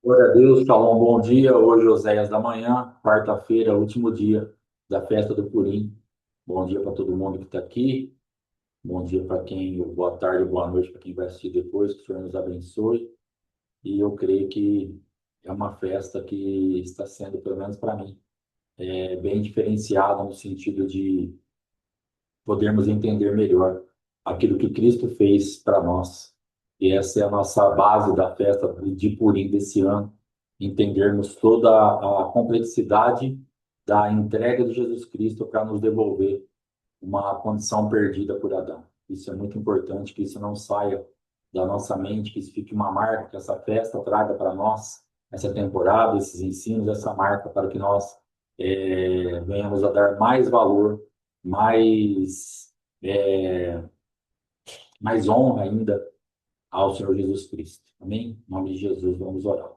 Glória a Deus, Shalom, bom dia. Hoje, Oséias da manhã, quarta-feira, último dia da festa do Purim. Bom dia para todo mundo que está aqui. Bom dia para quem, boa tarde, boa noite para quem vai assistir depois. Que o Senhor nos abençoe. E eu creio que é uma festa que está sendo, pelo menos para mim, bem diferenciada no sentido de podermos entender melhor aquilo que Cristo fez para nós. E essa é a nossa base da festa de Purim desse ano, entendermos toda a complexidade da entrega de Jesus Cristo para nos devolver uma condição perdida por Adão. Isso é muito importante, que isso não saia da nossa mente, que isso fique uma marca, que essa festa traga para nós, essa temporada, esses ensinos, essa marca, para que nós venhamos a dar mais valor, mais, é, mais honra ainda ao Senhor Jesus Cristo. Amém? Em nome de Jesus, vamos orar.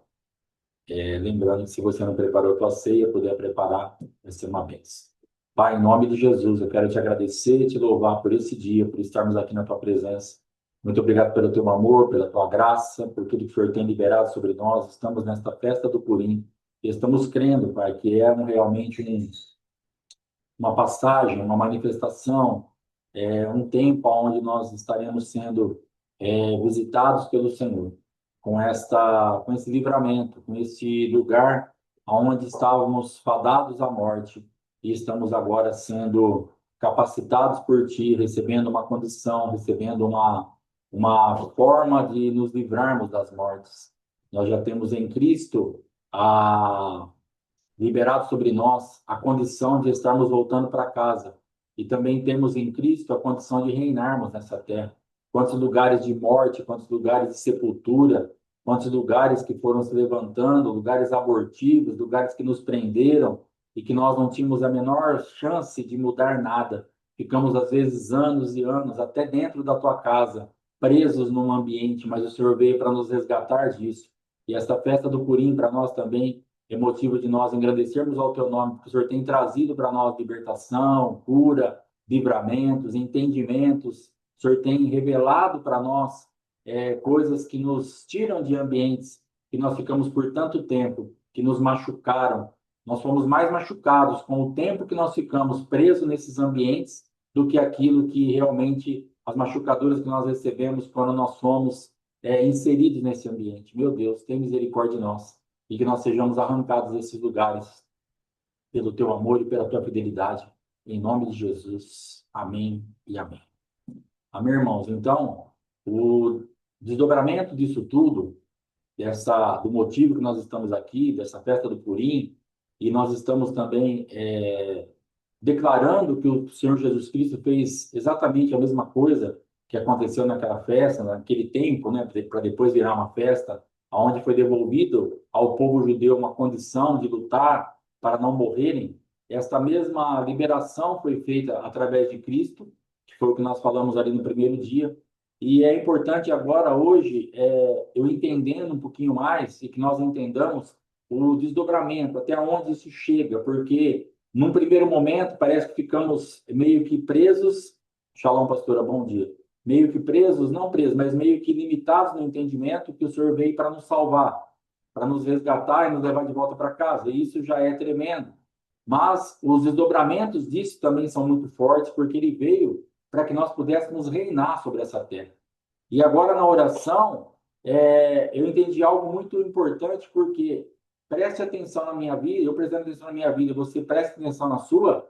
Lembrando que se você não preparou a tua ceia, puder preparar, vai ser uma bênção. Pai, em nome de Jesus, eu quero te agradecer e te louvar por esse dia, por estarmos aqui na tua presença. Muito obrigado pelo teu amor, pela tua graça, por tudo que o Senhor tem liberado sobre nós. Estamos nesta festa do Purim e estamos crendo, Pai, que é realmente uma passagem, uma manifestação, um tempo onde nós estaremos sendo visitados pelo Senhor, com esse livramento, com esse lugar onde estávamos fadados à morte e estamos agora sendo capacitados por Ti, recebendo uma condição, recebendo uma forma de nos livrarmos das mortes. Nós já temos em Cristo a liberado sobre nós a condição de estarmos voltando para casa. E também temos em Cristo a condição de reinarmos nessa terra. Quantos lugares de morte, quantos lugares de sepultura, quantos lugares que foram se levantando, lugares abortivos, lugares que nos prenderam e que nós não tínhamos a menor chance de mudar nada. Ficamos, às vezes, anos e anos, até dentro da tua casa, presos num ambiente, mas o Senhor veio para nos resgatar disso. E esta festa do Purim, para nós também, é motivo de nós engrandecermos ao teu nome, porque o Senhor tem trazido para nós libertação, cura, livramentos, entendimentos. O Senhor tem revelado para nós coisas que nos tiram de ambientes que nós ficamos por tanto tempo, que nos machucaram. Nós fomos mais machucados com o tempo que nós ficamos presos nesses ambientes do que aquilo que realmente as machucaduras que nós recebemos quando nós fomos inseridos nesse ambiente. Meu Deus, tem misericórdia de nós e que nós sejamos arrancados desses lugares pelo teu amor e pela tua fidelidade. Em nome de Jesus. Amém e amém. Amém, irmãos? Então, o desdobramento disso tudo, do motivo que nós estamos aqui, dessa festa do Purim, e nós estamos também declarando que o Senhor Jesus Cristo fez exatamente a mesma coisa que aconteceu naquela festa, naquele tempo, né, para depois virar uma festa, onde foi devolvido ao povo judeu uma condição de lutar para não morrerem. Esta mesma liberação foi feita através de Cristo, que foi o que nós falamos ali no primeiro dia. E é importante agora, hoje, eu entendendo um pouquinho mais e que nós entendamos o desdobramento, até onde isso chega, porque num primeiro momento, parece que ficamos meio que presos. Shalom, pastora, bom dia. Meio que presos, não presos, mas meio que limitados no entendimento que o Senhor veio para nos salvar, para nos resgatar e nos levar de volta para casa. E isso já é tremendo. Mas os desdobramentos disso também são muito fortes, porque ele veio para que nós pudéssemos reinar sobre essa terra. E agora na oração, eu entendi algo muito importante, porque preste atenção na minha vida, eu prestando atenção na minha vida, você preste atenção na sua,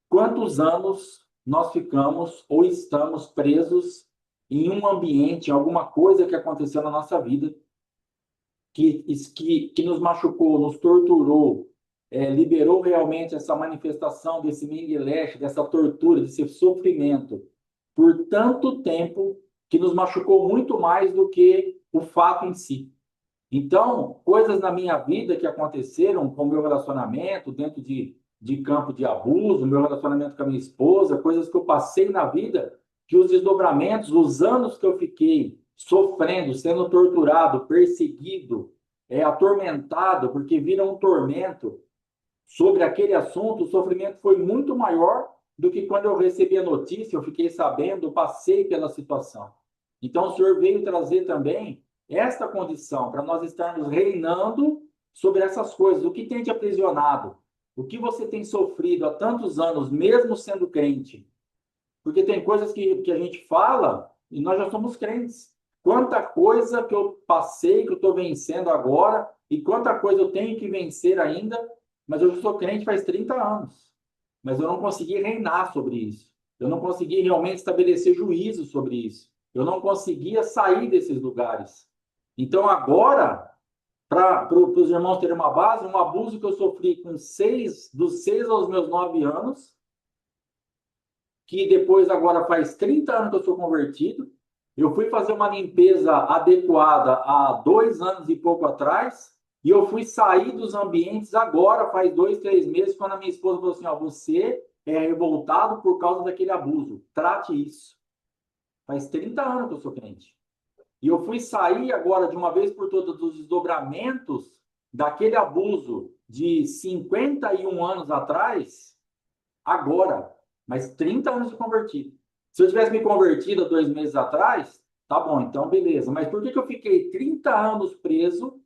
quantos anos nós ficamos ou estamos presos em um ambiente, em alguma coisa que aconteceu na nossa vida, que nos machucou, nos torturou, liberou realmente essa manifestação desse mingueleche, dessa tortura, desse sofrimento, por tanto tempo, que nos machucou muito mais do que o fato em si. Então, coisas na minha vida que aconteceram com o meu relacionamento, dentro de campo de abuso, meu relacionamento com a minha esposa, coisas que eu passei na vida, que os desdobramentos, os anos que eu fiquei sofrendo, sendo torturado, perseguido, atormentado, porque viram um tormento sobre aquele assunto, o sofrimento foi muito maior do que quando eu recebi a notícia, eu fiquei sabendo, eu passei pela situação. Então, o Senhor veio trazer também esta condição, para nós estarmos reinando sobre essas coisas. O que tem te aprisionado? O que você tem sofrido há tantos anos, mesmo sendo crente? Porque tem coisas que a gente fala e nós já somos crentes. Quanta coisa que eu passei, que eu estou vencendo agora, e quanta coisa eu tenho que vencer ainda, mas eu já sou crente faz 30 anos. Mas eu não consegui reinar sobre isso. Eu não consegui realmente estabelecer juízo sobre isso. Eu não conseguia sair desses lugares. Então, agora, para os irmãos terem uma base, um abuso que eu sofri dos 6 aos meus 9 anos, que depois agora faz 30 anos que eu sou convertido. Eu fui fazer uma limpeza adequada há 2 anos e pouco atrás, e eu fui sair dos ambientes agora, faz 2, 3 meses, quando a minha esposa falou assim, ó, você é revoltado por causa daquele abuso, trate isso. Faz 30 anos que eu sou crente. E eu fui sair agora, de uma vez por todas, dos desdobramentos daquele abuso de 51 anos atrás, agora, mas 30 anos de convertido. Se eu tivesse me convertido há 2 meses atrás, tá bom, então beleza. Mas por que eu fiquei 30 anos preso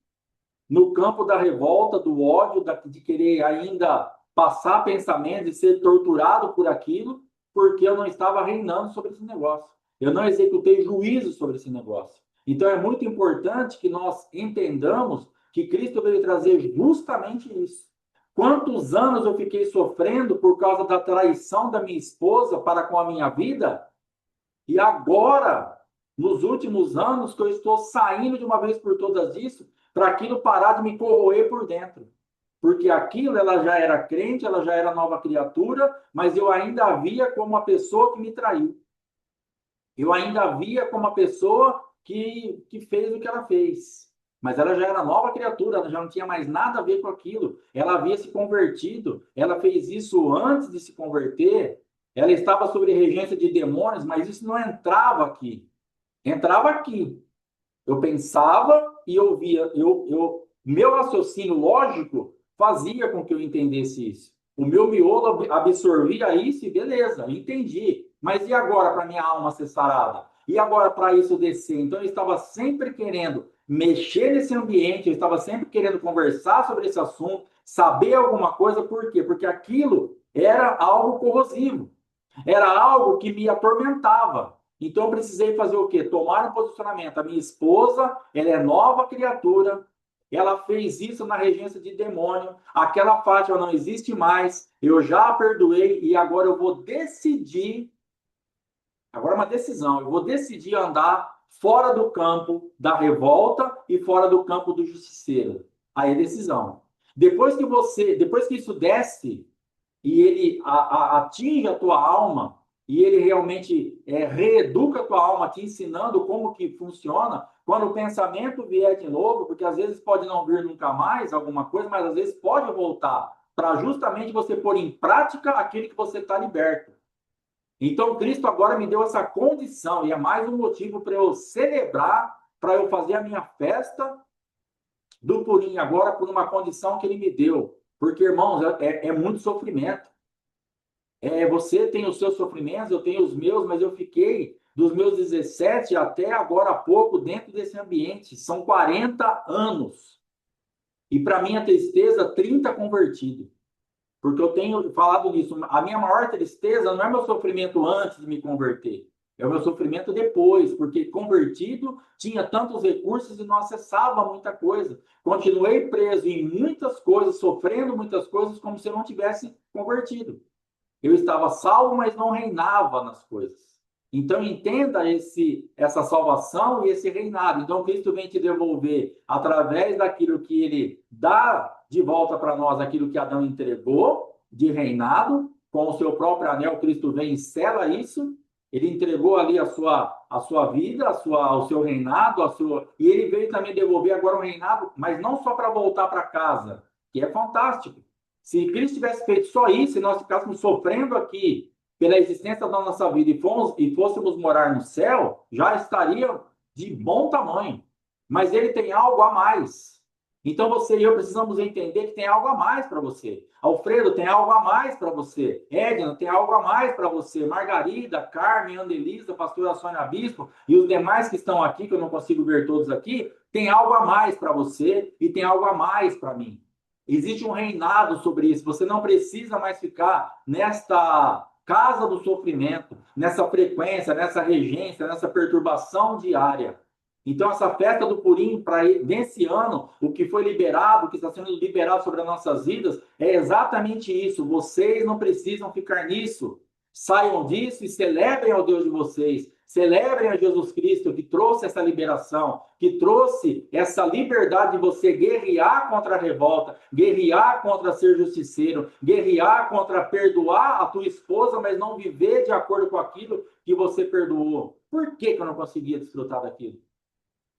no campo da revolta, do ódio, de querer ainda passar pensamento, de ser torturado por aquilo, porque eu não estava reinando sobre esse negócio. Eu não executei juízo sobre esse negócio. Então é muito importante que nós entendamos que Cristo veio trazer justamente isso. Quantos anos eu fiquei sofrendo por causa da traição da minha esposa para com a minha vida? E agora, nos últimos anos, que eu estou saindo de uma vez por todas disso, para aquilo parar de me corroer por dentro. Porque aquilo, ela já era crente, ela já era nova criatura, mas eu ainda a via como uma pessoa que me traiu. Eu ainda a via como uma pessoa que fez o que ela fez. Mas ela já era nova criatura, ela já não tinha mais nada a ver com aquilo. Ela havia se convertido, ela fez isso antes de se converter, ela estava sob regência de demônios, mas isso não entrava aqui. Entrava aqui. Eu pensava e ouvia. Meu raciocínio lógico fazia com que eu entendesse isso. O meu miolo absorvia isso e beleza, entendi. Mas e agora para minha alma ser sarada? E agora para isso descer? Então eu estava sempre querendo mexer nesse ambiente, eu estava sempre querendo conversar sobre esse assunto, saber alguma coisa, por quê? Porque aquilo era algo corrosivo, era algo que me atormentava. Então eu precisei fazer o quê? Tomar um posicionamento. A minha esposa, ela é nova criatura, ela fez isso na regência de demônio, aquela Fátima não existe mais, eu já a perdoei e agora eu vou decidir, agora é uma decisão, eu vou decidir andar fora do campo da revolta e fora do campo do justiceiro. Aí é decisão. Depois que isso desce e ele atinge a tua alma, e ele realmente reeduca a tua alma, te ensinando como que funciona, quando o pensamento vier de novo, porque às vezes pode não vir nunca mais alguma coisa, mas às vezes pode voltar, para justamente você pôr em prática aquilo que você está liberto. Então, Cristo agora me deu essa condição, e é mais um motivo para eu celebrar, para eu fazer a minha festa do Purim agora por uma condição que ele me deu. Porque, irmãos, é muito sofrimento. Você tem os seus sofrimentos, eu tenho os meus, mas eu fiquei dos meus 17 até agora há pouco dentro desse ambiente. São 40 anos. E para minha tristeza, 30 convertidos. Porque eu tenho falado nisso. A minha maior tristeza não é meu sofrimento antes de me converter. É o meu sofrimento depois, porque convertido tinha tantos recursos e não acessava muita coisa. Continuei preso em muitas coisas, sofrendo muitas coisas, como se eu não tivesse convertido. Eu estava salvo, mas não reinava nas coisas. Então, entenda essa salvação e esse reinado. Então, Cristo vem te devolver através daquilo que ele dá de volta para nós, aquilo que Adão entregou de reinado, com o seu próprio anel, Cristo vem e sela isso. Ele entregou ali a sua vida, o seu reinado, e ele veio também devolver agora o reinado, mas não só para voltar para casa, que é fantástico. Se Cristo tivesse feito só isso, e nós ficássemos sofrendo aqui pela existência da nossa vida e fôssemos morar no céu, já estaria de bom tamanho. Mas ele tem algo a mais. Então você e eu precisamos entender que tem algo a mais para você. Alfredo, tem algo a mais para você. Edna, tem algo a mais para você. Margarida, Carmen, Andelisa, pastora Sônia Bispo e os demais que estão aqui, que eu não consigo ver todos aqui, tem algo a mais para você e tem algo a mais para mim. Existe um reinado sobre isso. Você não precisa mais ficar nesta casa do sofrimento, nessa frequência, nessa regência, nessa perturbação diária. Então, essa festa do Purim, para nesse ano, o que foi liberado, o que está sendo liberado sobre as nossas vidas, é exatamente isso. Vocês não precisam ficar nisso. Saiam disso e celebrem ao Deus de vocês. Celebrem a Jesus Cristo, que trouxe essa liberação, que trouxe essa liberdade de você guerrear contra a revolta, guerrear contra ser justiceiro, guerrear contra perdoar a tua esposa, mas não viver de acordo com aquilo que você perdoou. Por que eu não conseguia desfrutar daquilo?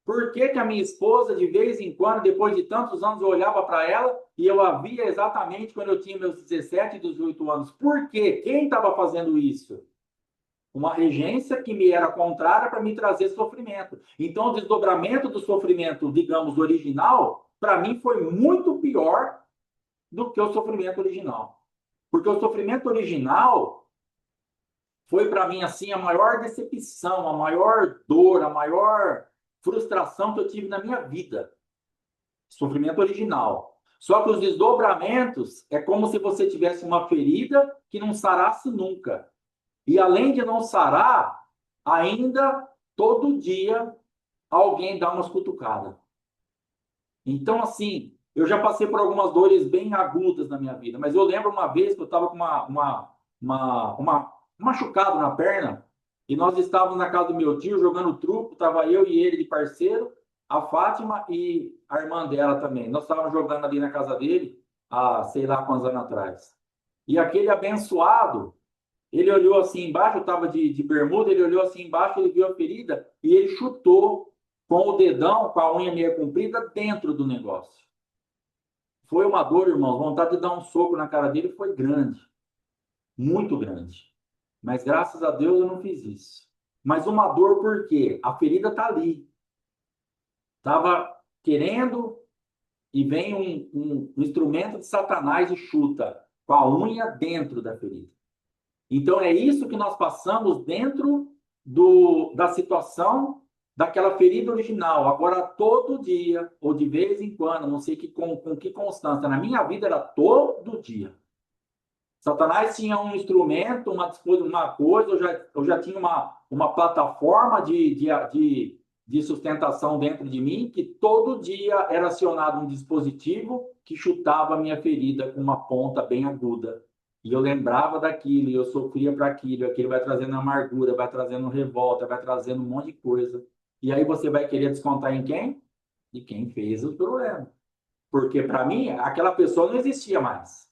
Por que que a minha esposa, de vez em quando, depois de tantos anos, eu olhava para ela e eu a via exatamente quando eu tinha meus 17 e 18 anos? Por quê? Quem estava fazendo isso? Uma regência que me era contrária para me trazer sofrimento. Então, o desdobramento do sofrimento, digamos, original, para mim foi muito pior do que o sofrimento original. Porque o sofrimento original foi para mim assim a maior decepção, a maior dor, a maior frustração que eu tive na minha vida. Sofrimento original. Só que os desdobramentos é como se você tivesse uma ferida que não sarasse nunca. E além de não sarar, ainda todo dia alguém dá umas cutucadas. Então, assim, eu já passei por algumas dores bem agudas na minha vida, mas eu lembro uma vez que eu estava com uma machucado na perna e nós estávamos na casa do meu tio jogando truco, estava eu e ele de parceiro, a Fátima e a irmã dela também. Nós estávamos jogando ali na casa dele há sei lá quantos anos atrás. E aquele abençoado, ele olhou assim embaixo, eu estava de bermuda, ele olhou assim embaixo, ele viu a ferida e ele chutou com o dedão, com a unha meio comprida, dentro do negócio. Foi uma dor, irmãos. Vontade de dar um soco na cara dele foi grande. Muito grande. Mas graças a Deus eu não fiz isso. Mas uma dor por quê? A ferida está ali. Estava querendo e vem um instrumento de Satanás e chuta com a unha dentro da ferida. Então é isso que nós passamos dentro da situação daquela ferida original. Agora, todo dia, ou de vez em quando, não sei com que constância, na minha vida era todo dia. Satanás tinha um instrumento, uma coisa, eu já tinha uma plataforma de sustentação dentro de mim, que todo dia era acionado um dispositivo que chutava a minha ferida com uma ponta bem aguda. E eu lembrava daquilo, e eu sofria para aquilo, aquilo vai trazendo amargura, vai trazendo revolta, vai trazendo um monte de coisa. E aí você vai querer descontar em quem? De quem fez o problema. Porque para mim, aquela pessoa não existia mais.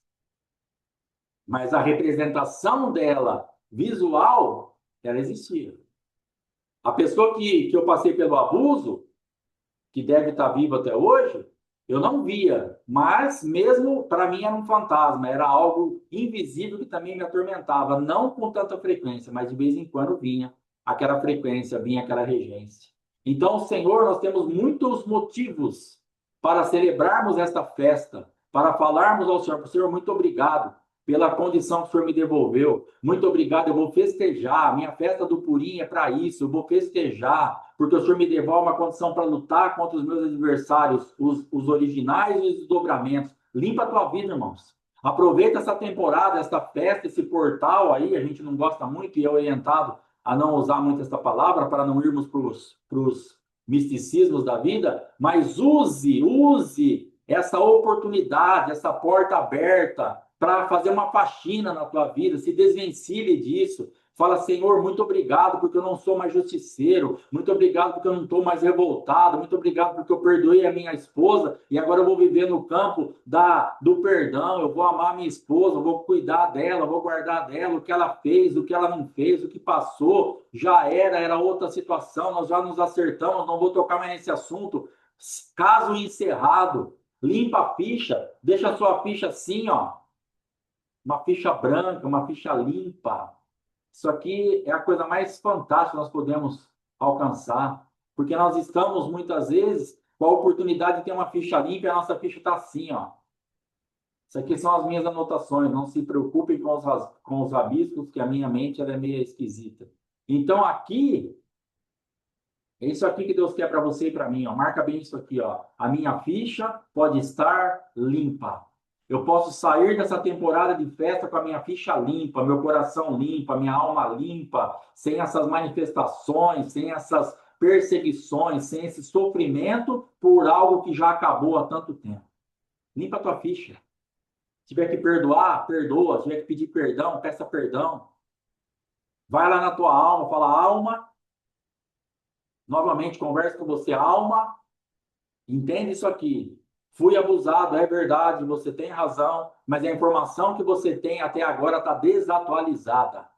Mas a representação dela, visual, ela existia. A pessoa que eu passei pelo abuso, que deve estar viva até hoje, eu não via, mas mesmo para mim era um fantasma, era algo invisível que também me atormentava, não com tanta frequência, mas de vez em quando vinha aquela frequência, vinha aquela regência. Então, Senhor, nós temos muitos motivos para celebrarmos esta festa, para falarmos ao Senhor, Senhor, muito obrigado pela condição que o Senhor me devolveu. Muito obrigado, eu vou festejar. Minha festa do Purim é para isso, eu vou festejar, porque o Senhor me devolve uma condição para lutar contra os meus adversários, os originais e os desdobramentos. Limpa a tua vida, irmãos. Aproveita essa temporada, essa festa, esse portal aí, a gente não gosta muito e é orientado a não usar muito essa palavra para não irmos para os misticismos da vida, mas use essa oportunidade, essa porta aberta para fazer uma faxina na tua vida, se desvencilhe disso. Fala, Senhor, muito obrigado porque eu não sou mais justiceiro, muito obrigado porque eu não estou mais revoltado, muito obrigado porque eu perdoei a minha esposa e agora eu vou viver no campo do perdão, eu vou amar a minha esposa, eu vou cuidar dela, eu vou guardar dela, o que ela fez, o que ela não fez, o que passou, já era outra situação, nós já nos acertamos, não vou tocar mais nesse assunto. Caso encerrado, limpa a ficha, deixa a sua ficha assim, ó, uma ficha branca, uma ficha limpa. Isso aqui é a coisa mais fantástica que nós podemos alcançar, porque nós estamos muitas vezes com a oportunidade de ter uma ficha limpa, e a nossa ficha está assim, ó. Isso aqui são as minhas anotações. Não se preocupem com os rabiscos, que a minha mente ela é meio esquisita. Então, aqui, é isso aqui que Deus quer para você e para mim. Ó. Marca bem isso aqui. Ó. A minha ficha pode estar limpa. Eu posso sair dessa temporada de festa com a minha ficha limpa, meu coração limpa, minha alma limpa, sem essas manifestações, sem essas perseguições, sem esse sofrimento por algo que já acabou há tanto tempo. Limpa a tua ficha. Se tiver que perdoar, perdoa. Se tiver que pedir perdão, peça perdão. Vai lá na tua alma, fala, alma. Novamente, conversa com você, alma. Entende isso aqui. Fui abusado, é verdade, você tem razão, mas a informação que você tem até agora está desatualizada.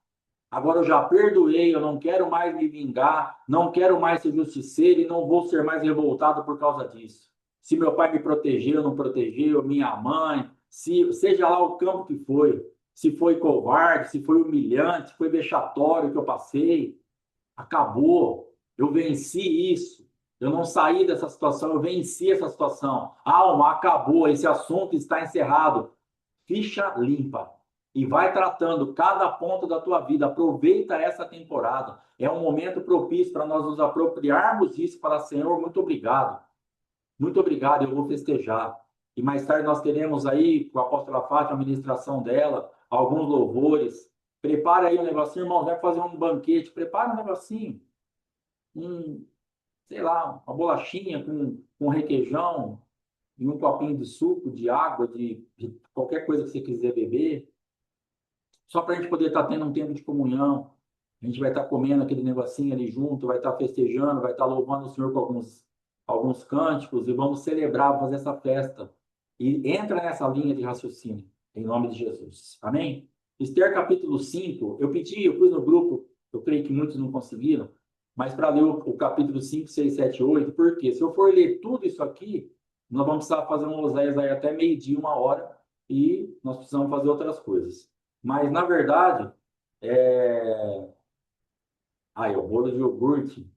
Agora eu já perdoei, eu não quero mais me vingar, não quero mais ser justiceiro e não vou ser mais revoltado por causa disso. Se meu pai me protegeu, não protegeu, minha mãe, se seja lá o campo que foi, se foi covarde, se foi humilhante, se foi vexatório que eu passei, acabou. Eu venci isso. Eu não saí dessa situação, eu venci essa situação. Alma, acabou, esse assunto está encerrado. Ficha limpa. E vai tratando cada ponto da tua vida. Aproveita essa temporada. É um momento propício para nós nos apropriarmos disso para Senhor, muito obrigado. Muito obrigado, eu vou festejar. E mais tarde nós teremos aí, com a apóstola Fátima, a ministração dela, alguns louvores. Prepara aí um negocinho, irmão, vai fazer um banquete. Prepara um negocinho. Sei lá, uma bolachinha com requeijão e um copinho de suco, de água, de qualquer coisa que você quiser beber, só para a gente poder estar tendo um tempo de comunhão. A gente vai estar comendo aquele negocinho ali junto, vai estar festejando, vai estar louvando o Senhor com alguns cânticos e vamos celebrar, fazer essa festa. E entra nessa linha de raciocínio, em nome de Jesus. Amém? Esther capítulo 5, eu pus no grupo, eu creio que muitos não conseguiram, mas para ler o capítulo 5, 6, 7, 8, porque se eu for ler tudo isso aqui, nós vamos precisar fazer um Oséias aí até meio-dia, 1 hora, e nós precisamos fazer outras coisas. Mas, na verdade, o bolo de iogurte,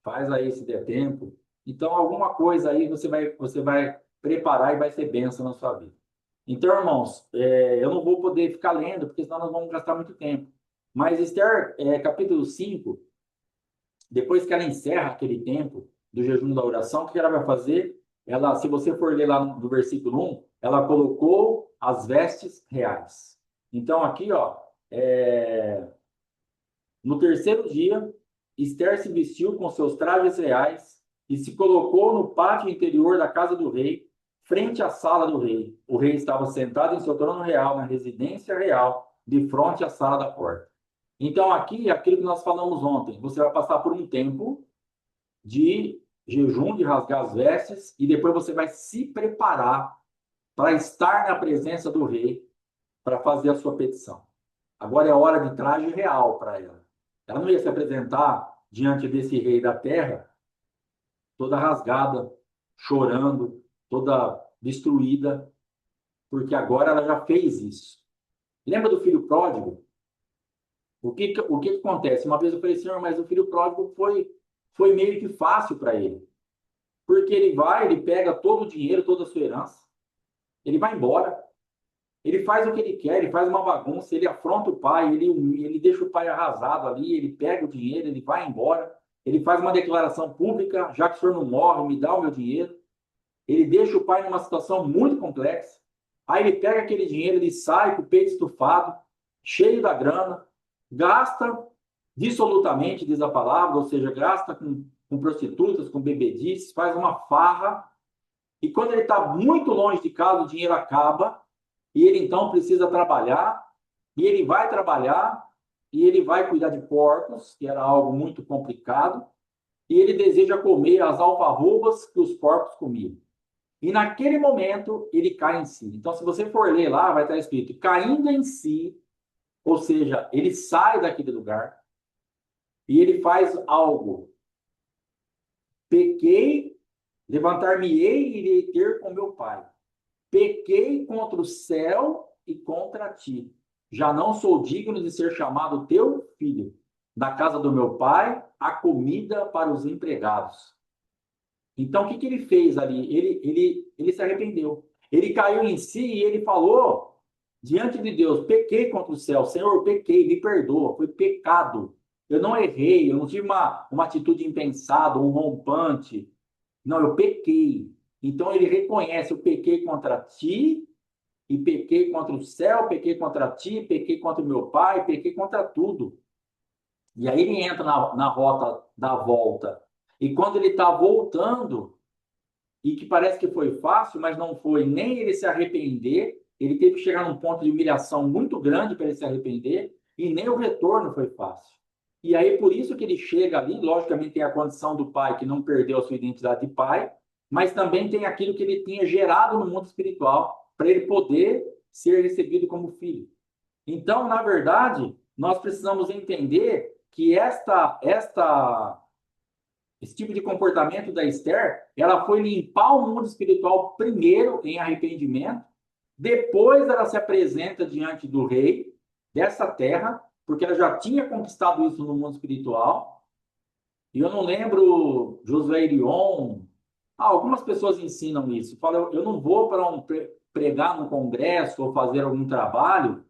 faz aí se der tempo. Então, alguma coisa aí você vai preparar e vai ser bênção na sua vida. Então, irmãos, eu não vou poder ficar lendo, porque senão nós vamos gastar muito tempo. Mas Esther, capítulo 5, depois que ela encerra aquele tempo do jejum da oração, o que ela vai fazer? Ela, se você for ler lá no versículo 1, ela colocou as vestes reais. Então, aqui, ó, no terceiro dia, Esther se vestiu com seus trajes reais e se colocou no pátio interior da casa do rei, frente à sala do rei. O rei estava sentado em seu trono real, na residência real, de frente à sala da porta. Então, aqui, aquilo que nós falamos ontem, você vai passar por um tempo de jejum, de rasgar as vestes, e depois você vai se preparar para estar na presença do rei, para fazer a sua petição. Agora é hora de traje real para ela. Ela não ia se apresentar diante desse rei da terra toda rasgada, chorando, toda destruída, porque agora ela já fez isso. Lembra do filho pródigo? O que acontece? Uma vez eu falei, Senhor, mas o filho pródigo foi meio que fácil para ele. Porque ele pega todo o dinheiro, toda a sua herança, ele vai embora, ele faz o que ele quer, ele faz uma bagunça, ele afronta o pai, ele deixa o pai arrasado ali, ele pega o dinheiro, ele vai embora, ele faz uma declaração pública, já que o senhor não morre, me dá o meu dinheiro. Ele deixa o pai numa situação muito complexa. Aí ele pega aquele dinheiro, ele sai com o peito estufado, cheio da grana, gasta dissolutamente, diz a palavra, ou seja, gasta com prostitutas, com bebedices, faz uma farra, e quando ele está muito longe de casa, o dinheiro acaba, e ele então precisa trabalhar, e ele vai trabalhar, e ele vai cuidar de porcos, que era algo muito complicado, e ele deseja comer as alfarrobas que os porcos comiam. E naquele momento, ele cai em si. Então, se você for ler lá, vai estar escrito, caindo em si, ou seja, ele sai daquele lugar, e ele faz algo. Pequei, levantar-me-ei e irei ter com meu pai. Pequei contra o céu e contra ti. Já não sou digno de ser chamado teu filho. Da casa do meu pai, há comida para os empregados. Então, o que ele fez ali? Ele se arrependeu. Ele caiu em si e ele falou diante de Deus: pequei contra o céu, Senhor, pequei, me perdoa, foi pecado. Eu não errei, eu não tive uma atitude impensada, um rompante. Não, eu pequei. Então ele reconhece: eu pequei contra ti, e pequei contra o céu, pequei contra ti, pequei contra o meu pai, pequei contra tudo. E aí ele entra na rota da volta. E quando ele está voltando, e que parece que foi fácil, mas não foi nem ele se arrepender, ele teve que chegar num ponto de humilhação muito grande para ele se arrepender, e nem o retorno foi fácil. E aí, por isso que ele chega ali, logicamente tem a condição do pai que não perdeu a sua identidade de pai, mas também tem aquilo que ele tinha gerado no mundo espiritual, para ele poder ser recebido como filho. Então, na verdade, nós precisamos entender que esse tipo de comportamento da Esther, ela foi limpar o mundo espiritual primeiro em arrependimento, depois ela se apresenta diante do rei dessa terra, porque ela já tinha conquistado isso no mundo espiritual. E eu não lembro, Josué Irion, algumas pessoas ensinam isso. Falam: eu não vou para pregar num congresso ou fazer algum trabalho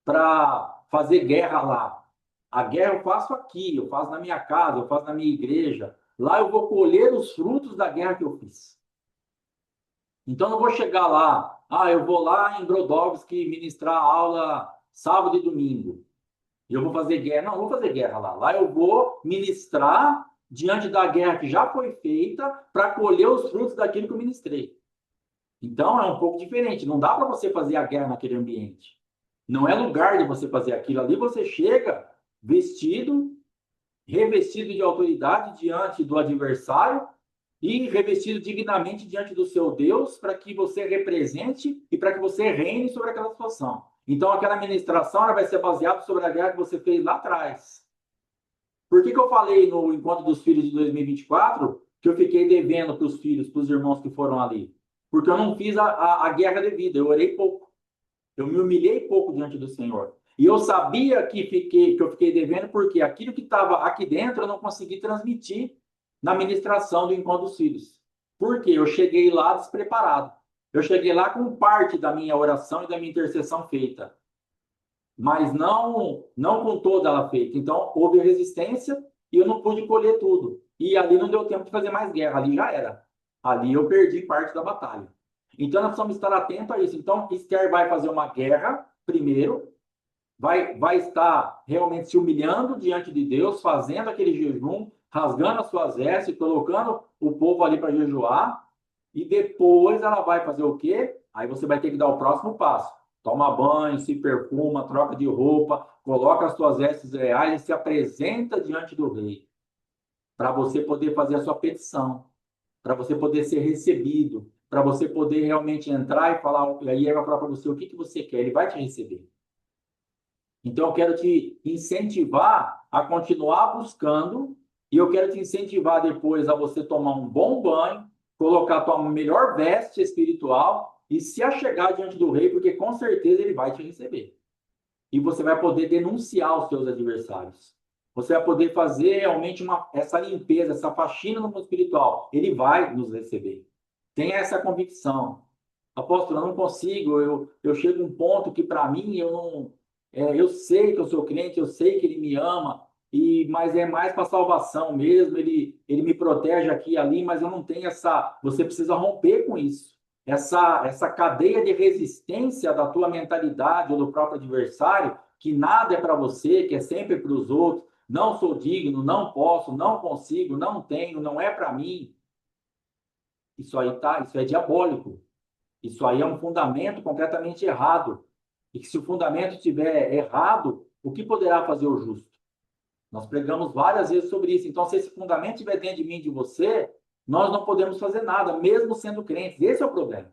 para fazer guerra lá. A guerra eu faço aqui, eu faço na minha casa, eu faço na minha igreja. Lá eu vou colher os frutos da guerra que eu fiz. Então eu não vou chegar lá, eu vou lá em Brodowski ministrar aula sábado e domingo. E eu vou fazer guerra. Não, eu vou fazer guerra lá. Lá eu vou ministrar diante da guerra que já foi feita para colher os frutos daquilo que eu ministrei. Então é um pouco diferente. Não dá para você fazer a guerra naquele ambiente. Não é lugar de você fazer aquilo. Ali você chega vestido, revestido de autoridade diante do adversário e revestido dignamente diante do seu Deus para que você represente e para que você reine sobre aquela situação. Então, aquela ministração ela vai ser baseada sobre a guerra que você fez lá atrás. Por que eu falei no Encontro dos Filhos de 2024 que eu fiquei devendo para os filhos, para os irmãos que foram ali? Porque eu não fiz a guerra devida, eu orei pouco. Eu me humilhei pouco diante do Senhor. E eu sabia que eu fiquei devendo porque aquilo que estava aqui dentro eu não consegui transmitir na ministração do Encontro dos Filhos. Por quê? Eu cheguei lá despreparado. Eu cheguei lá com parte da minha oração e da minha intercessão feita, mas não com toda ela feita. Então, houve resistência e eu não pude colher tudo. E ali não deu tempo de fazer mais guerra, ali já era. Ali eu perdi parte da batalha. Então, nós precisamos estar atentos a isso. Então, Esther vai fazer uma guerra primeiro, vai estar realmente se humilhando diante de Deus, fazendo aquele jejum, rasgando as suas vestes, colocando o povo ali para jejuar, e depois ela vai fazer o quê? Aí você vai ter que dar o próximo passo. Toma banho, se perfuma, troca de roupa, coloca as suas vestes reais e se apresenta diante do rei, para você poder fazer a sua petição, para você poder ser recebido, para você poder realmente entrar e falar, e aí ele vai falar para você o que você quer, ele vai te receber. Então, eu quero te incentivar a continuar buscando e eu quero te incentivar depois a você tomar um bom banho, colocar a tua melhor veste espiritual e se achegar diante do rei, porque com certeza ele vai te receber. E você vai poder denunciar os seus adversários. Você vai poder fazer realmente essa limpeza, essa faxina no mundo espiritual. Ele vai nos receber. Tenha essa convicção. Apóstolo, eu não consigo, eu chego a um ponto que para mim eu não... eu sei que eu sou crente, eu sei que ele me ama, mas é mais para salvação mesmo, ele me protege aqui e ali, mas eu não tenho essa... Você precisa romper com isso. Essa cadeia de resistência da tua mentalidade ou do próprio adversário, que nada é para você, que é sempre para os outros, não sou digno, não posso, não consigo, não tenho, não é para mim. Isso é diabólico. Isso aí é um fundamento completamente errado. E que se o fundamento estiver errado, o que poderá fazer o justo? Nós pregamos várias vezes sobre isso. Então, se esse fundamento estiver dentro de mim e de você, nós não podemos fazer nada, mesmo sendo crentes. Esse é o problema.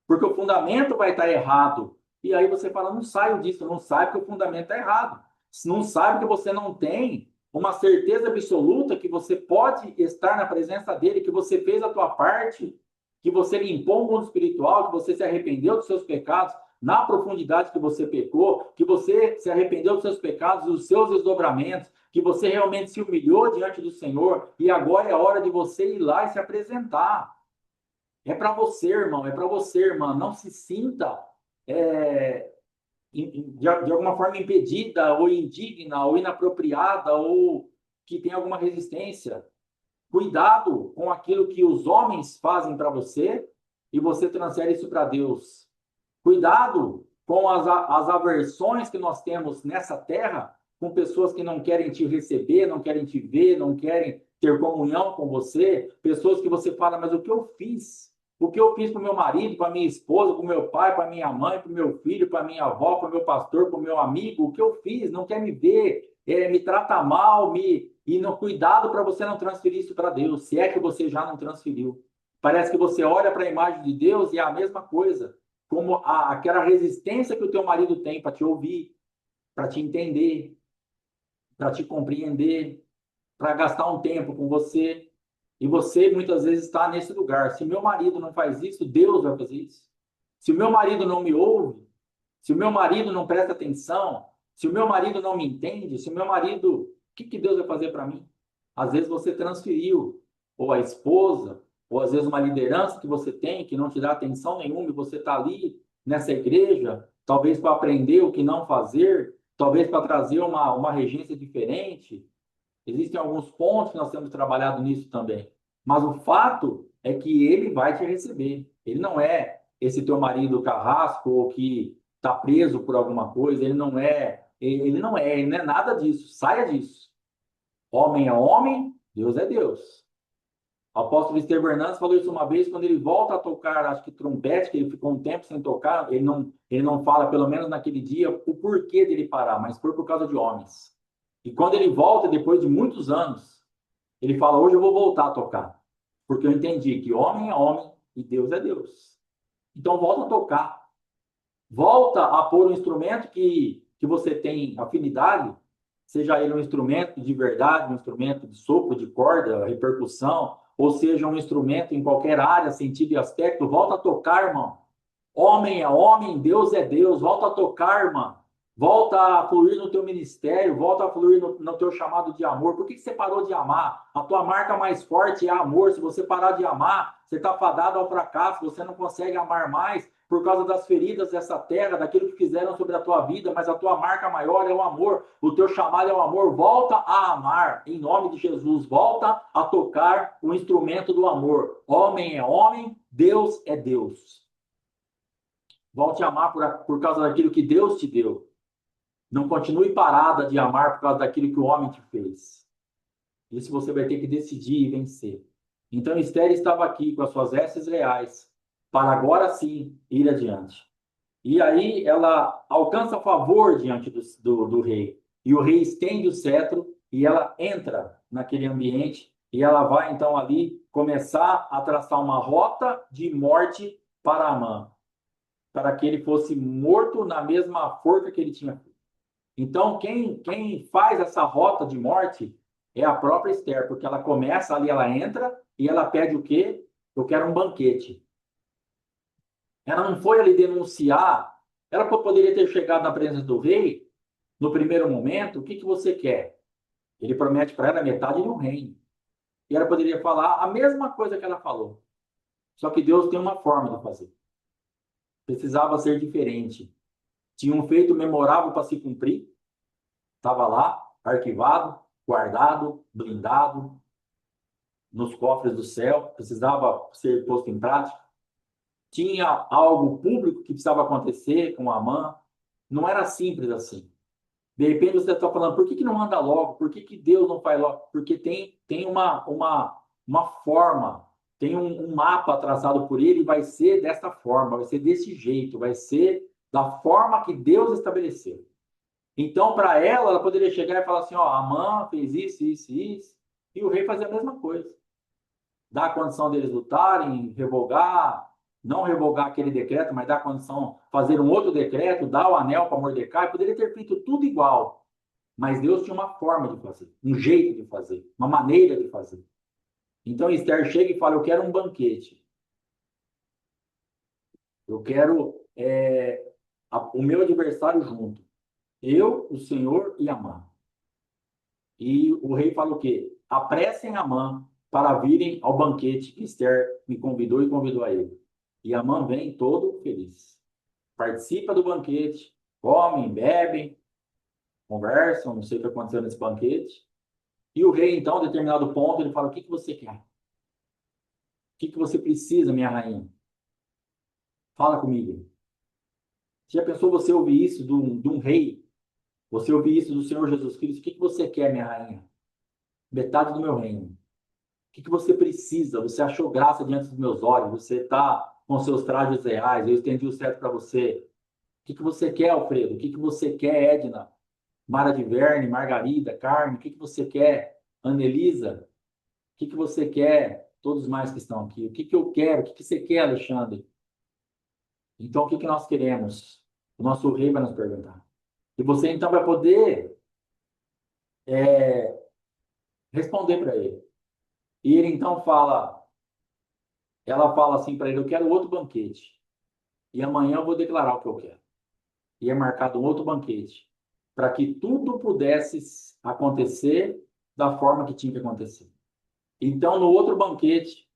Porque o fundamento vai estar errado. E aí você fala, não saio disso, não sai porque o fundamento está errado. Não sabe que você não tem uma certeza absoluta que você pode estar na presença dele, que você fez a tua parte, que você limpou o mundo espiritual, que você se arrependeu dos seus pecados na profundidade que você pecou, que você se arrependeu dos seus pecados, dos seus desdobramentos, que você realmente se humilhou diante do Senhor e agora é a hora de você ir lá e se apresentar. É para você, irmão, é para você, irmã. Não se sinta é, de alguma forma impedida ou indigna ou inapropriada ou que tem alguma resistência. Cuidado com aquilo que os homens fazem para você e você transfere isso para Deus. Cuidado com as aversões que nós temos nessa terra, com pessoas que não querem te receber, não querem te ver, não querem ter comunhão com você, pessoas que você fala, mas o que eu fiz? O que eu fiz para o meu marido, para minha esposa, para o meu pai, para minha mãe, para o meu filho, para minha avó, para o meu pastor, para o meu amigo? O que eu fiz? Não quer me ver, me trata mal, e no cuidado para você não transferir isso para Deus, se é que você já não transferiu. Parece que você olha para a imagem de Deus e é a mesma coisa, como aquela resistência que o teu marido tem para te ouvir, para te entender, para te compreender, para gastar um tempo com você. E você muitas vezes está nesse lugar. Se meu marido não faz isso, Deus vai fazer isso. Se o meu marido não me ouve, se o meu marido não presta atenção, se o meu marido não me entende, se o meu marido, o que Deus vai fazer para mim? Às vezes você transferiu, ou a esposa, ou às vezes uma liderança que você tem que não te dá atenção nenhuma e você está ali nessa igreja, talvez para aprender o que não fazer, talvez para trazer uma regência diferente. Existem alguns pontos que nós temos trabalhado nisso também. Mas o fato é que ele vai te receber. Ele não é esse teu marido carrasco ou que está preso por alguma coisa. Ele não é nada disso. Saia disso. Homem é homem, Deus é Deus. O apóstolo Estevão Hernandes falou isso uma vez, quando ele volta a tocar, acho que trompete, que ele ficou um tempo sem tocar, ele não fala, pelo menos naquele dia, o porquê dele parar, mas foi por causa de homens. E quando ele volta, depois de muitos anos, ele fala, hoje eu vou voltar a tocar, porque eu entendi que homem é homem e Deus é Deus. Então volta a tocar. Volta a pôr um instrumento que você tem afinidade, seja ele um instrumento de verdade, um instrumento de sopro, de corda, repercussão, ou seja um instrumento em qualquer área, sentido e aspecto, volta a tocar, irmão. Homem é homem, Deus é Deus. Volta a tocar, irmã. Volta a fluir no teu ministério, volta a fluir no teu chamado de amor. Por que você parou de amar? A tua marca mais forte é amor. Se você parar de amar, você está fadado ao fracasso, você não consegue amar mais por causa das feridas dessa terra, daquilo que fizeram sobre a tua vida, mas a tua marca maior é o amor, o teu chamado é o amor. Volta a amar, em nome de Jesus. Volta a tocar o instrumento do amor. Homem é homem, Deus é Deus. Volte a amar por causa daquilo que Deus te deu. Não continue parada de amar por causa daquilo que o homem te fez. Isso você vai ter que decidir e vencer. Então Esther estava aqui com as suas vestes reais, para agora sim ir adiante. E aí ela alcança favor diante do rei. E o rei estende o cetro e ela entra naquele ambiente e ela vai então ali começar a traçar uma rota de morte para Amã, para que ele fosse morto na mesma forca que ele tinha feito. Então, quem faz essa rota de morte é a própria Esther, porque ela começa ali, ela entra e ela pede o quê? Eu quero um banquete. Ela não foi ali denunciar, ela poderia ter chegado na presença do rei, no primeiro momento, o que você quer? Ele promete para ela metade de um reino. E ela poderia falar a mesma coisa que ela falou. Só que Deus tem uma forma de fazer. Precisava ser diferente. Tinha um feito memorável para se cumprir, estava lá, arquivado, guardado, blindado, nos cofres do céu, precisava ser posto em prática. Tinha algo público que precisava acontecer com Amã. Não era simples assim. De repente você está falando, por que não anda logo? Por que Deus não faz logo? Porque tem uma forma, tem um mapa traçado por ele e vai ser dessa forma, vai ser desse jeito, vai ser da forma que Deus estabeleceu. Então, para ela poderia chegar e falar assim, ó, Amã fez isso, isso, isso, e o rei fazia a mesma coisa. Dá a condição deles lutarem, revogar, não revogar aquele decreto, mas dá a condição, fazer um outro decreto, dar o anel para Mordecai, poderia ter feito tudo igual. Mas Deus tinha uma forma de fazer, um jeito de fazer, uma maneira de fazer. Então Esther chega e fala, eu quero um banquete. Eu quero o meu adversário junto. Eu, o Senhor e Amã. E o rei fala o quê? Apressem Amã para virem ao banquete que Esther me convidou e convidou a ele. E Amã vem todo feliz. Participa do banquete, comem, bebem, conversam, não sei o que aconteceu nesse banquete. E o rei, então, a determinado ponto, ele fala: o que que você quer? O que que você precisa, minha rainha? Fala comigo. Já pensou você ouvir isso de um rei? Você ouvir isso do Senhor Jesus Cristo? O que que você quer, minha rainha? Metade do meu reino. O que que você precisa? Você achou graça diante dos meus olhos? Você está com seus trajes reais? Eu estendi o certo para você. O que que você quer, Alfredo? O que que você quer, Edna? Mara de Verne, Margarida, Carmen? O que que você quer, Anelisa? O que que você quer? Todos mais que estão aqui. O que que eu quero? O que que você quer, Alexandre? Então, o que que nós queremos? O nosso rei vai nos perguntar. E você, então, vai poder responder para ele. E ele, então, ela fala assim para ele: eu quero outro banquete. E amanhã eu vou declarar o que eu quero. E é marcado um outro banquete, para que tudo pudesse acontecer da forma que tinha que acontecer. Então, no outro banquete,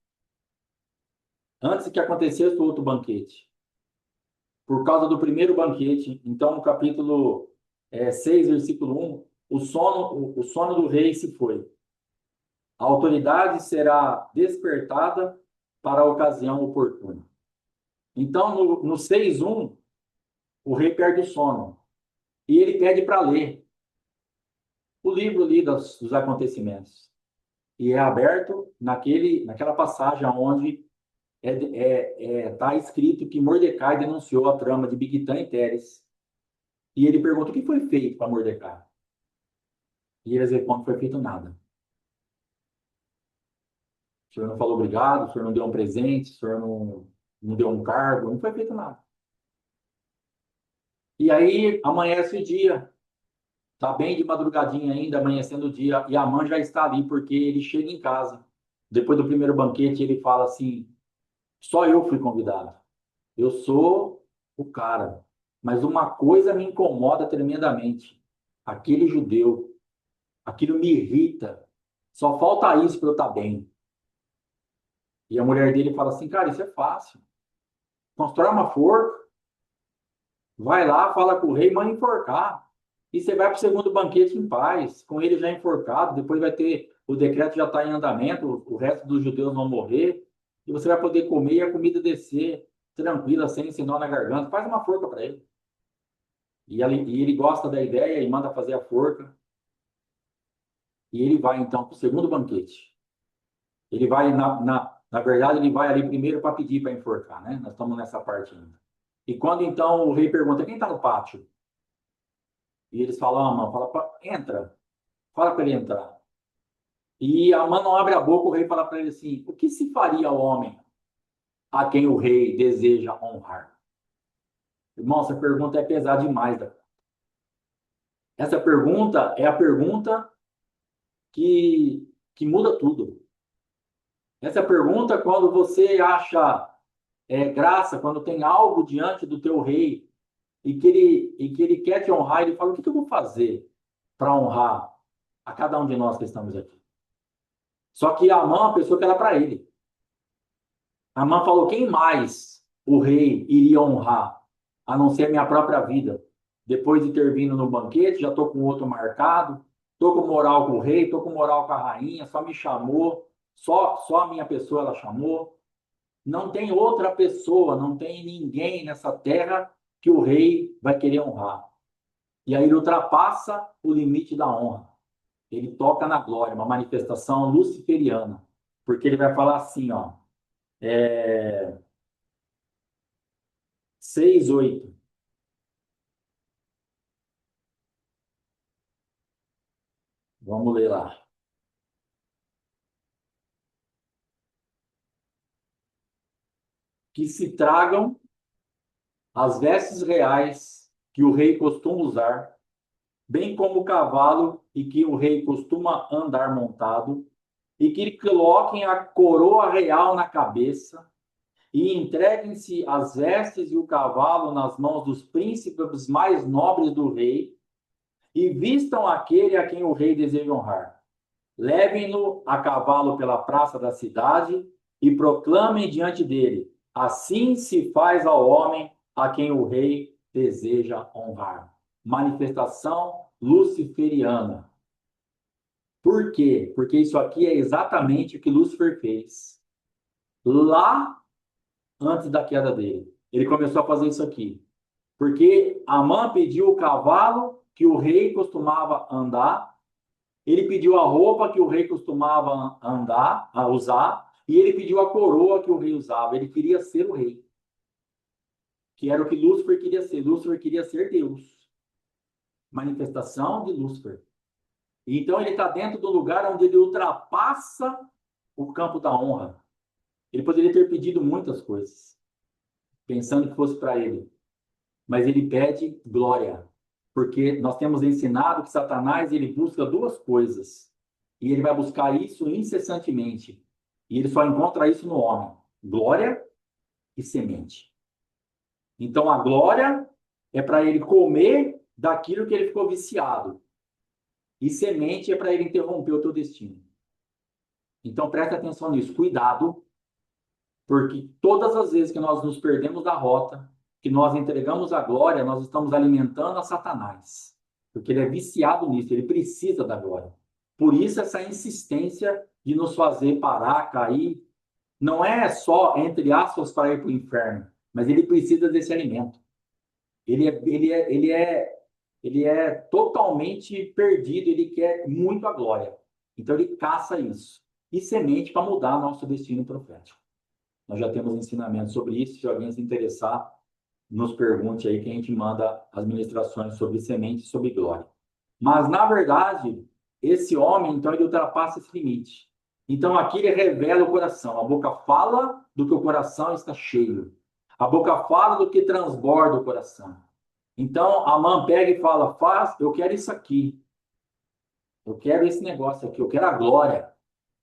antes que acontecesse o outro banquete, por causa do primeiro banquete, então no capítulo 6, versículo 1, o sono do rei se foi. A autoridade será despertada para a ocasião oportuna. Então, no 6:1, o rei perde o sono. E ele pede para ler o livro ali dos acontecimentos. E é aberto naquela passagem onde está escrito que Mordecai denunciou a trama de Bigtã e Teres. E ele pergunta: o que foi feito para Mordecai? E eles respondem: não foi feito nada. O senhor não falou obrigado, o senhor não deu um presente, o senhor não deu um cargo, não foi feito nada. E aí amanhece o dia, tá bem de madrugadinha ainda, amanhecendo o dia, e a mãe já está ali, porque ele chega em casa. Depois do primeiro banquete, ele fala assim: só eu fui convidado. Eu sou o cara. Mas uma coisa me incomoda tremendamente. Aquele judeu, aquilo me irrita. Só falta isso para eu estar bem. E a mulher dele fala assim: cara, isso é fácil. Constrói uma forca, vai lá, fala com o rei, manda enforcar. E você vai para o segundo banquete em paz, com ele já enforcado. Depois vai ter, o decreto já está em andamento, o resto dos judeus vão morrer. E você vai poder comer e a comida descer tranquila, sem nó na garganta. Faz uma forca para ele. E ele gosta da ideia e manda fazer a forca. E ele vai, então, para o segundo banquete. Ele vai, na verdade, ele vai ali primeiro para pedir para enforcar, né? Nós estamos nessa parte ainda. E quando, então, o rei pergunta: quem está no pátio? E eles falam: Amã, entra. Fala para ele entrar. E Amã não abre a boca, o rei fala para ele assim: o que se faria ao homem a quem o rei deseja honrar? Irmão, essa pergunta é pesada demais. Essa pergunta é a pergunta que muda tudo. Essa pergunta, quando você acha graça, quando tem algo diante do teu rei e que ele quer te honrar, ele fala: o que que eu vou fazer para honrar a cada um de nós que estamos aqui? Só que Amã é uma pessoa que era para ele. Amã falou: quem mais o rei iria honrar, a não ser a minha própria vida? Depois de ter vindo no banquete, já estou com outro marcado, estou com moral com o rei, estou com moral com a rainha, só me chamou, só a minha pessoa ela chamou. Não tem outra pessoa, não tem ninguém nessa terra que o rei vai querer honrar. E aí ele ultrapassa o limite da honra. Ele toca na glória, uma manifestação luciferiana. Porque ele vai falar assim, ó, 6:8. Vamos ler lá. Que se tragam as vestes reais que o rei costuma usar, bem como o cavalo e que o rei costuma andar montado, e que lhe coloquem a coroa real na cabeça, e entreguem-se as vestes e o cavalo nas mãos dos príncipes mais nobres do rei, e vistam aquele a quem o rei deseja honrar. Levem-no a cavalo pela praça da cidade e proclamem diante dele: assim se faz ao homem a quem o rei deseja honrar. Manifestação luciferiana. Por quê? Porque isso aqui é exatamente o que Lúcifer fez lá antes da queda dele. Ele começou a fazer isso aqui. Porque Amã pediu o cavalo que o rei costumava andar, ele pediu a roupa que o rei costumava andar, a usar, e ele pediu a coroa que o rei usava. Ele queria ser o rei, que era o que Lúcifer queria ser. Lúcifer queria ser Deus. Manifestação de Lúcifer. Então ele está dentro do lugar onde ele ultrapassa o campo da honra. Ele poderia ter pedido muitas coisas, pensando que fosse para ele. Mas ele pede glória. Porque nós temos ensinado que Satanás ele busca duas coisas. E ele vai buscar isso incessantemente. E ele só encontra isso no homem: glória e semente. Então a glória é para ele comer daquilo que ele ficou viciado. E semente é para ele interromper o teu destino. Então presta atenção nisso, cuidado, porque todas as vezes que nós nos perdemos da rota, que nós entregamos a glória, nós estamos alimentando a Satanás. Porque ele é viciado nisso, ele precisa da glória. Por isso essa insistência de nos fazer parar, cair, não é só, entre aspas, para ir para o inferno, mas ele precisa desse alimento. Ele é totalmente perdido, ele quer muito a glória. Então ele caça isso. E semente para mudar nosso destino profético. Nós já temos ensinamentos sobre isso. Se alguém se interessar, nos pergunte aí que a gente manda as ministrações sobre semente e sobre glória. Mas, na verdade, esse homem, então, ele ultrapassa esse limite. Então, aqui ele revela o coração. A boca fala do que o coração está cheio. A boca fala do que transborda o coração. Então, Amã pega e fala: eu quero isso aqui. Eu quero esse negócio aqui. Eu quero a glória.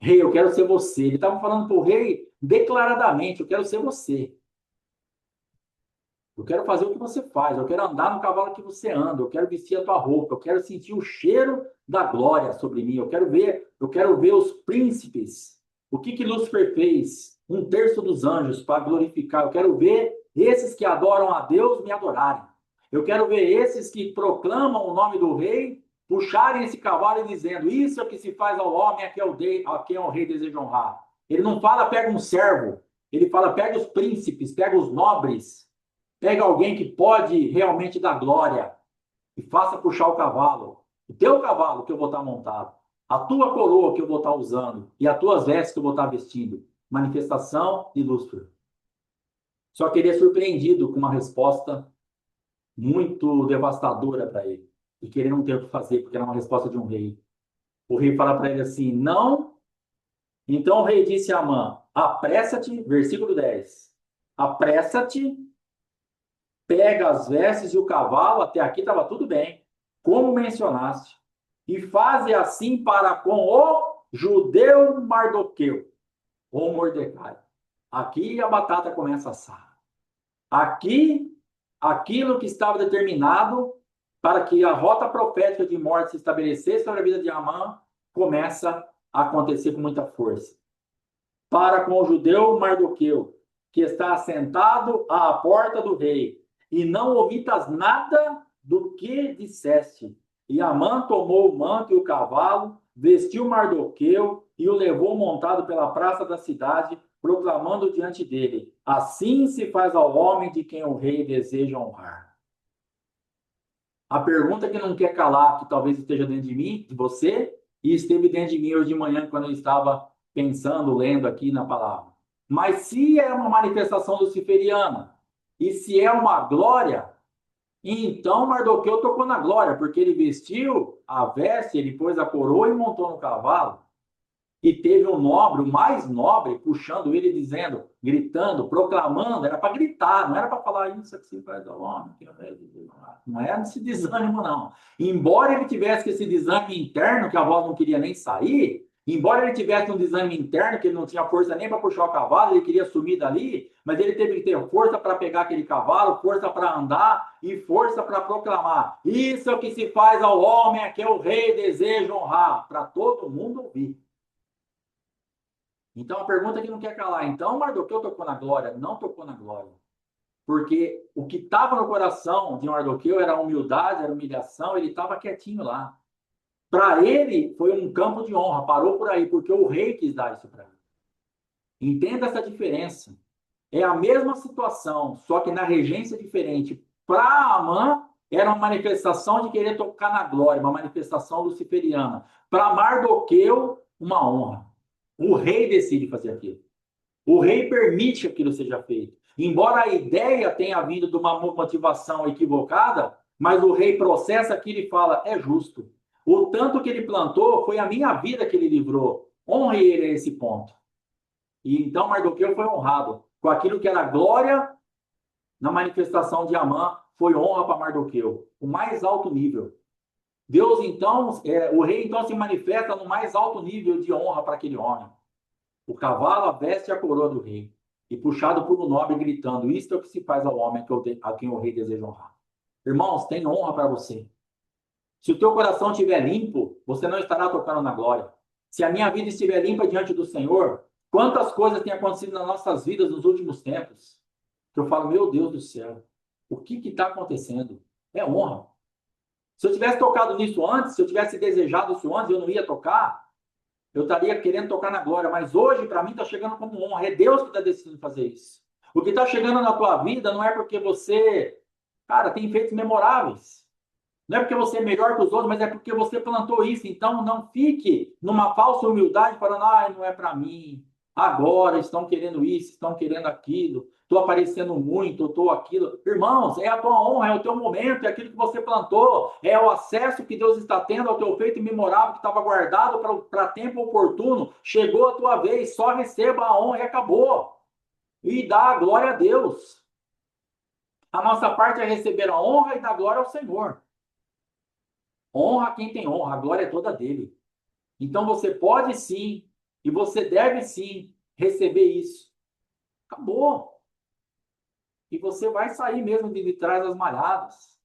Rei, eu quero ser você. Ele estava falando para o rei declaradamente: eu quero ser você. Eu quero fazer o que você faz. Eu quero andar no cavalo que você anda. Eu quero vestir a tua roupa. Eu quero sentir o cheiro da glória sobre mim. Eu quero ver os príncipes. O que Lúcifer fez? 1/3 dos anjos para glorificar. Eu quero ver esses que adoram a Deus me adorarem. Eu quero ver esses que proclamam o nome do rei puxarem esse cavalo e dizendo: isso é o que se faz ao homem a quem o rei deseja honrar. Ele não fala pega um servo. Ele fala pega os príncipes, pega os nobres. Pega alguém que pode realmente dar glória e faça puxar o cavalo. O teu cavalo que eu vou estar montado. A tua coroa que eu vou estar usando. E as tuas vestes que eu vou estar vestindo. Manifestação de Lúcifer. Só que ele é surpreendido com uma resposta muito devastadora para ele. E que ele não tem o que fazer, porque era uma resposta de um rei. O rei fala para ele assim: não. Então o rei disse a Amã: apressa-te, versículo 10. Apressa-te, pega as vestes e o cavalo, até aqui estava tudo bem, como mencionaste, e faze assim para com o judeu Mardoqueu, ou Mordecai. Aqui a batata começa a assar. Aqui, aquilo que estava determinado para que a rota profética de morte se estabelecesse sobre a vida de Amã, começa a acontecer com muita força. Para com o judeu Mardoqueu, que está assentado à porta do rei, e não omitas nada do que disseste. E Amã tomou o manto e o cavalo, vestiu Mardoqueu e o levou montado pela praça da cidade, proclamando diante dele: assim se faz ao homem de quem o rei deseja honrar. A pergunta que não quer calar, que talvez esteja dentro de mim, de você, e esteve dentro de mim hoje de manhã, quando eu estava pensando, lendo aqui na palavra. Mas se é uma manifestação luciferiana, e se é uma glória, então Mardoqueu tocou na glória, porque ele vestiu a veste, ele pôs a coroa e montou no cavalo. E teve um nobre, o mais nobre, puxando ele, dizendo, gritando, proclamando, era para gritar, não era para falar isso que se faz ao homem. Não era esse desânimo, não. Embora ele tivesse esse desânimo interno, que a voz não queria nem sair, Embora ele tivesse um desânimo interno, que ele não tinha força nem para puxar o cavalo, ele queria sumir dali, mas ele teve que ter força para pegar aquele cavalo, força para andar e força para proclamar. Isso é o que se faz ao homem a que o rei deseja honrar, para todo mundo ouvir. Então a pergunta que não quer calar, então Mardoqueu tocou na glória? Não tocou na glória. Porque o que estava no coração de Mardoqueu era humildade, era humilhação, ele estava quietinho lá. Para ele, foi um campo de honra, parou por aí, porque o rei quis dar isso para ele. Entenda essa diferença. É a mesma situação, só que na regência diferente. Para Amã, era uma manifestação de querer tocar na glória, uma manifestação luciferiana. Para Mardoqueu, uma honra. O rei decide fazer aquilo. O rei permite que aquilo seja feito. Embora a ideia tenha vindo de uma motivação equivocada, mas o rei processa aquilo e fala: é justo. O tanto que ele plantou foi a minha vida que ele livrou. Honre ele a esse ponto. E então Mardoqueu foi honrado. Com aquilo que era glória na manifestação de Amã, foi honra para Mardoqueu. O mais alto nível. Deus, então, o rei então se manifesta no mais alto nível de honra para aquele homem. O cavalo, a veste e a coroa do rei. E puxado por um nobre gritando: isto é o que se faz ao homem a quem o rei deseja honrar. Irmãos, tem honra para você. Se o teu coração estiver limpo, você não estará tocando na glória. Se a minha vida estiver limpa diante do Senhor, quantas coisas têm acontecido nas nossas vidas nos últimos tempos, que eu falo: meu Deus do céu, o que está acontecendo? É honra. Se eu tivesse tocado nisso antes, se eu tivesse desejado isso antes, eu não ia tocar, eu estaria querendo tocar na glória, mas hoje, para mim, está chegando como honra. É Deus que está decidindo fazer isso. O que está chegando na tua vida não é porque você, cara, tem feitos memoráveis. Não é porque você é melhor que os outros, mas é porque você plantou isso. Então, não fique numa falsa humildade falando: ah, não é para mim. Agora estão querendo isso, estão querendo aquilo. Estou aparecendo muito, estou aquilo. Irmãos, é a tua honra, é o teu momento, é aquilo que você plantou, é o acesso que Deus está tendo ao teu feito memorável que estava guardado para tempo oportuno. Chegou a tua vez, só receba a honra e acabou. E dá a glória a Deus. A nossa parte é receber a honra e dar glória ao Senhor. Honra quem tem honra, a glória é toda dele. Então você pode sim, e você deve sim receber isso. Acabou. E você vai sair mesmo de trás das malhadas.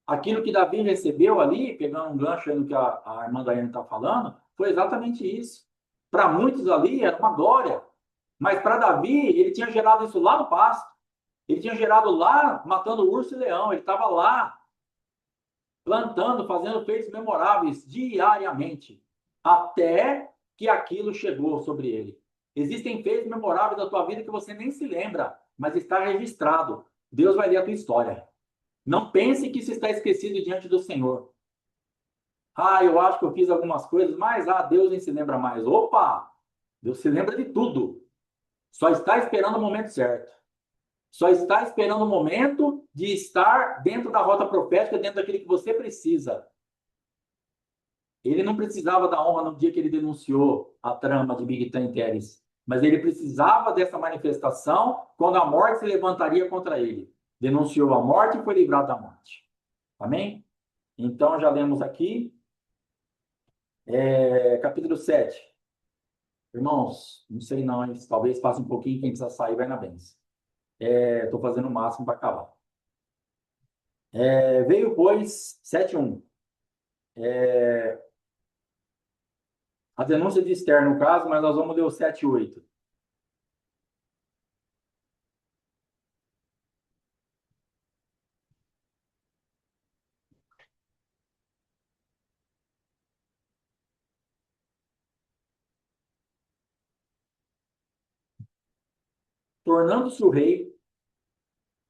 Aquilo que Davi recebeu ali, pegando um gancho aí no que a irmã Daiane está falando, foi exatamente isso. Para muitos ali era uma glória. Mas para Davi, ele tinha gerado isso lá no pasto. Ele tinha gerado lá, matando urso e leão. Ele estava lá, plantando, fazendo feitos memoráveis diariamente, até que aquilo chegou sobre ele. Existem feitos memoráveis da tua vida que você nem se lembra, mas está registrado. Deus vai ler a tua história. Não pense que isso está esquecido diante do Senhor. Ah, eu acho que eu fiz algumas coisas, mas Deus nem se lembra mais. Opa! Deus se lembra de tudo. Só está esperando o momento certo. Só está esperando o momento de estar dentro da rota profética, dentro daquilo que você precisa. Ele não precisava da honra no dia que ele denunciou a trama de Big Time Terence, mas ele precisava dessa manifestação quando a morte se levantaria contra ele. Denunciou a morte e foi livrado da morte. Amém? Então, já lemos aqui, capítulo 7. Irmãos, não sei não, talvez passe um pouquinho, quem precisa sair vai na benção. Estou fazendo o máximo para acabar. Veio, pois, 7:1. A denúncia de Esther, no caso, mas nós vamos ler o 7:8. Tornando-se o rei,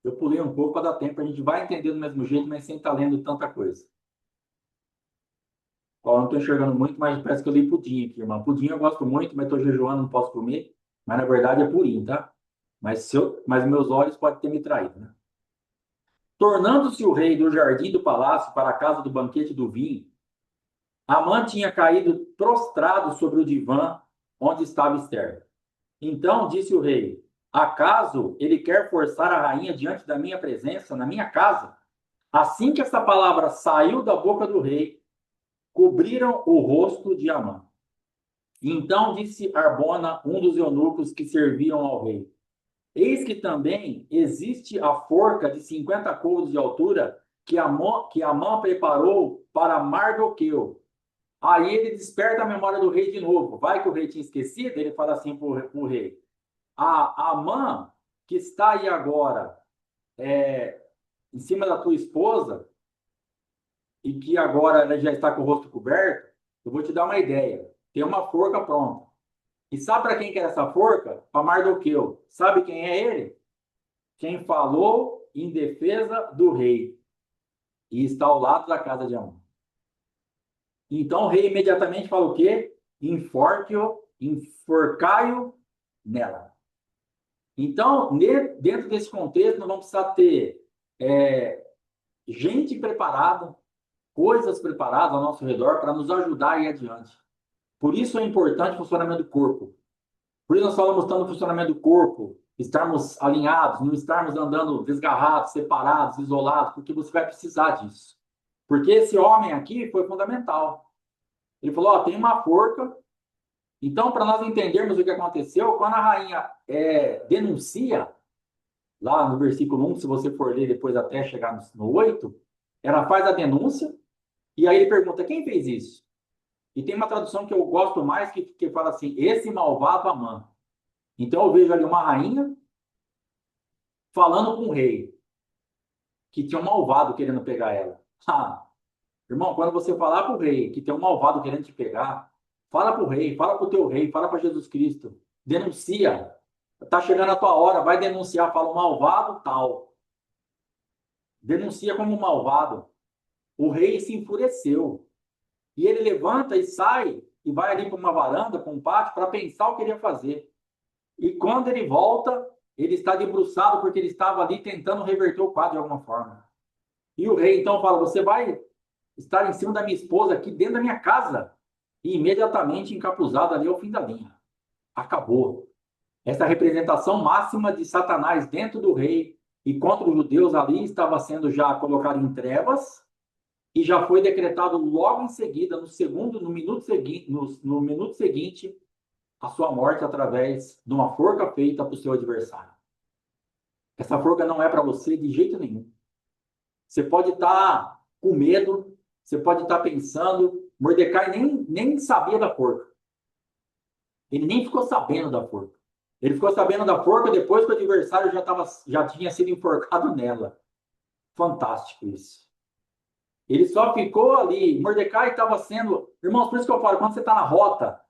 eu pulei um pouco para dar tempo, a gente vai entender do mesmo jeito, mas sem estar lendo tanta coisa. Ó, não estou enxergando muito, mas parece que eu li pudim aqui, irmão. Pudim eu gosto muito, mas estou jejuando, não posso comer. Mas na verdade é purim, tá? Mas meus olhos podem ter me traído, né? Tornando-se o rei do jardim do palácio para a casa do banquete do vinho, Amã tinha caído prostrado sobre o divã onde estava Esther. Então disse o rei: acaso ele quer forçar a rainha diante da minha presença, na minha casa? Assim que essa palavra saiu da boca do rei, cobriram o rosto de Amã. Então disse Arbona, um dos eunucos que serviam ao rei: Eis que também existe a forca de 50 côvados de altura que Amã preparou para Mardoqueu. Aí ele desperta a memória do rei de novo. Vai que o rei tinha esquecido, ele fala assim para o rei: A Amã, que está aí agora em cima da tua esposa, e que agora ela já está com o rosto coberto, eu vou te dar uma ideia. Tem uma forca pronta. E sabe para quem que era essa forca? Para Mardoqueu. Sabe quem é ele? Quem falou em defesa do rei e está ao lado da casa de Amon. Então o rei imediatamente fala o quê? Enforque-o, enforcai-o nela. Então, dentro desse contexto, nós vamos precisar ter é, gente preparada, coisas preparadas ao nosso redor para nos ajudar a ir adiante. Por isso é importante o funcionamento do corpo. Por isso nós falamos tanto do funcionamento do corpo, estarmos alinhados, não estarmos andando desgarrados, separados, isolados, porque você vai precisar disso. Porque esse homem aqui foi fundamental. Ele falou, ó, tem uma forca. Então, para nós entendermos o que aconteceu, quando a rainha denuncia, lá no versículo 1, se você for ler depois até chegar no 8, ela faz a denúncia, e aí ele pergunta, quem fez isso? E tem uma tradução que eu gosto mais, que fala assim, esse malvado Amã. Então eu vejo ali uma rainha falando com o rei, que tinha um malvado querendo pegar ela. Ah, irmão, quando você falar para o rei que tem um malvado querendo te pegar, fala para o rei, fala para o teu rei, fala para Jesus Cristo. Denuncia. Está chegando a tua hora, vai denunciar, fala o malvado tal. Denuncia como malvado. O rei se enfureceu. E ele levanta e sai e vai ali para uma varanda, para um pátio, para pensar o que ele ia fazer. E quando ele volta, ele está debruçado porque ele estava ali tentando reverter o quadro de alguma forma. E o rei então fala: Você vai estar em cima da minha esposa aqui dentro da minha casa. E imediatamente encapuzado ali ao fim da linha. Acabou. Essa representação máxima de Satanás dentro do rei e contra os judeus ali estava sendo já colocado em trevas e já foi decretado logo em seguida, no minuto seguinte, a sua morte através de uma forca feita para o seu adversário. Essa forca não é para você de jeito nenhum. Você pode estar com medo, você pode estar pensando. Mordecai nem sabia da forca. Ele nem ficou sabendo da forca. Ele ficou sabendo da forca depois que o adversário já tinha sido enforcado nela. Fantástico isso. Ele só ficou ali. Mordecai estava sendo. Irmãos, por isso que eu falo, quando você está na rota,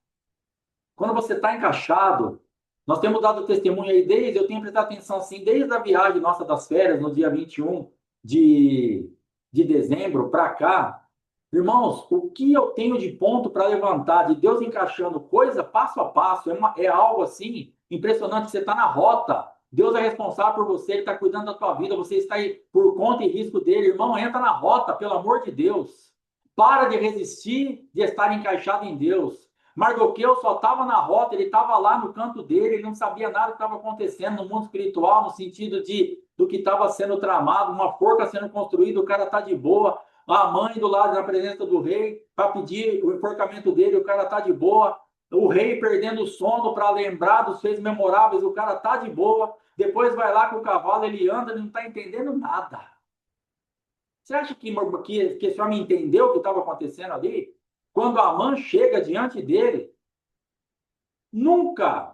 quando você está encaixado, nós temos dado testemunho aí eu tenho prestado atenção assim, desde a viagem nossa das férias, no dia 21 de dezembro para cá. Irmãos, o que eu tenho de ponto para levantar, de Deus encaixando coisa passo a passo, é algo assim impressionante. Você está na rota, Deus é responsável por você, Ele está cuidando da tua vida, você está aí por conta e risco dele. Irmão, entra na rota, pelo amor de Deus. Para de resistir de estar encaixado em Deus. Mardoqueu só estava na rota, ele estava lá no canto dele, ele não sabia nada que estava acontecendo no mundo espiritual, no sentido do que estava sendo tramado, uma forca sendo construída, o cara está de boa, a mãe do lado na presença do rei para pedir o enforcamento dele, o cara está de boa, o rei perdendo o sono para lembrar dos feitos memoráveis, o cara está de boa, depois vai lá com o cavalo, ele anda, ele não está entendendo nada. Você acha que esse homem entendeu o que estava acontecendo ali? Quando Amã chega diante dele, nunca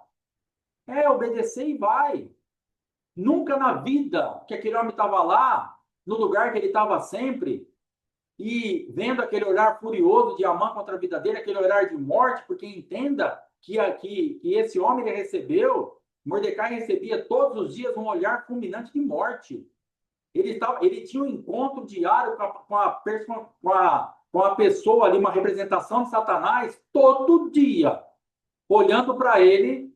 obedecer e vai. Nunca na vida que aquele homem estava lá, no lugar que ele estava sempre, e vendo aquele olhar furioso de Amã contra a vida dele, aquele olhar de morte, porque entenda que esse homem ele recebeu, Mordecai recebia todos os dias um olhar fulminante de morte. Ele tinha um encontro diário com a pessoa ali, uma representação de Satanás, todo dia, olhando para ele.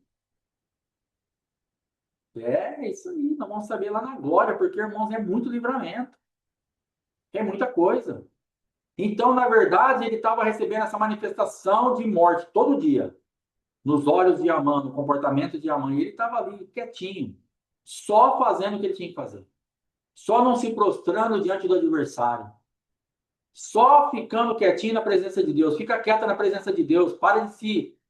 É isso aí, nós vamos saber lá na glória, porque, irmãos, é muito livramento, é muita coisa. Então, na verdade, ele estava recebendo essa manifestação de morte todo dia, nos olhos de Amã, no comportamento de Amã, e ele estava ali quietinho, só fazendo o que ele tinha que fazer, só não se prostrando diante do adversário, só ficando quietinho na presença de Deus. Fica quieta na presença de Deus. Para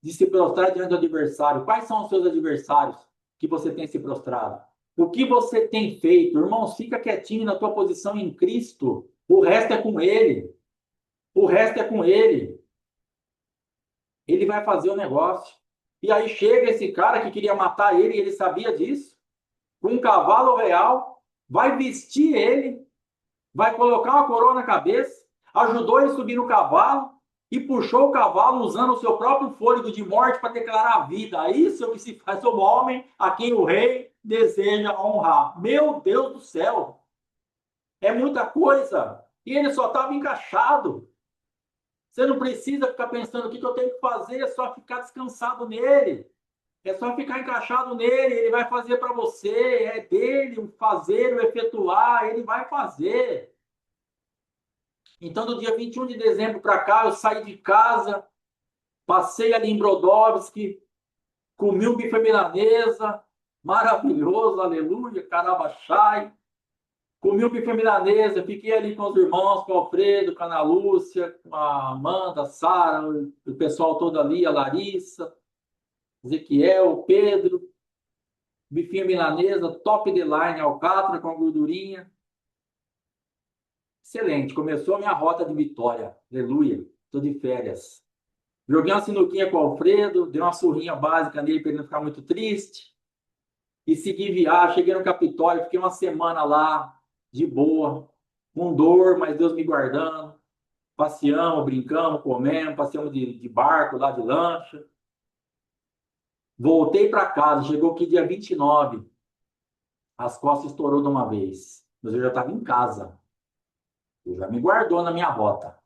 de de se prostrar diante do adversário. Quais são os seus adversários que você tem se prostrado? O que você tem feito? Irmãos, fica quietinho na tua posição em Cristo. O resto é com Ele. O resto é com Ele. Ele vai fazer o negócio. E aí chega esse cara que queria matar ele, e ele sabia disso, com um cavalo real, vai vestir ele, vai colocar uma coroa na cabeça, ajudou ele a subir no cavalo e puxou o cavalo usando o seu próprio fôlego de morte para declarar a vida. Isso é o que se faz sobre o homem a quem o rei deseja honrar. Meu Deus do céu! É muita coisa. E ele só estava encaixado. Você não precisa ficar pensando o que eu tenho que fazer, é só ficar descansado nele. É só ficar encaixado nele, ele vai fazer para você. É dele o fazer, o efetuar, ele vai fazer. Então, do dia 21 de dezembro para cá, eu saí de casa, passei ali em Brodowski, comi um bife milanesa, maravilhoso, aleluia, carabachai. Comi um bife milanesa, fiquei ali com os irmãos, com o Alfredo, com a Ana Lúcia, com a Amanda, a Sara, o pessoal todo ali, a Larissa, Ezequiel, o Pedro. Bifinho milanesa, top de line, alcatra com a gordurinha. Excelente, começou a minha rota de vitória. Aleluia, estou de férias. Joguei uma sinuquinha com o Alfredo, dei uma surrinha básica nele para ele não ficar muito triste. E segui viagem, cheguei no Capitólio, fiquei uma semana lá, de boa, com dor, mas Deus me guardando. Passeamos, brincamos, comemos, passeamos de barco lá, de lancha. Voltei para casa, chegou aqui dia 29. As costas estourou de uma vez. Mas eu já estava em casa. Eu já me guardou na minha rota.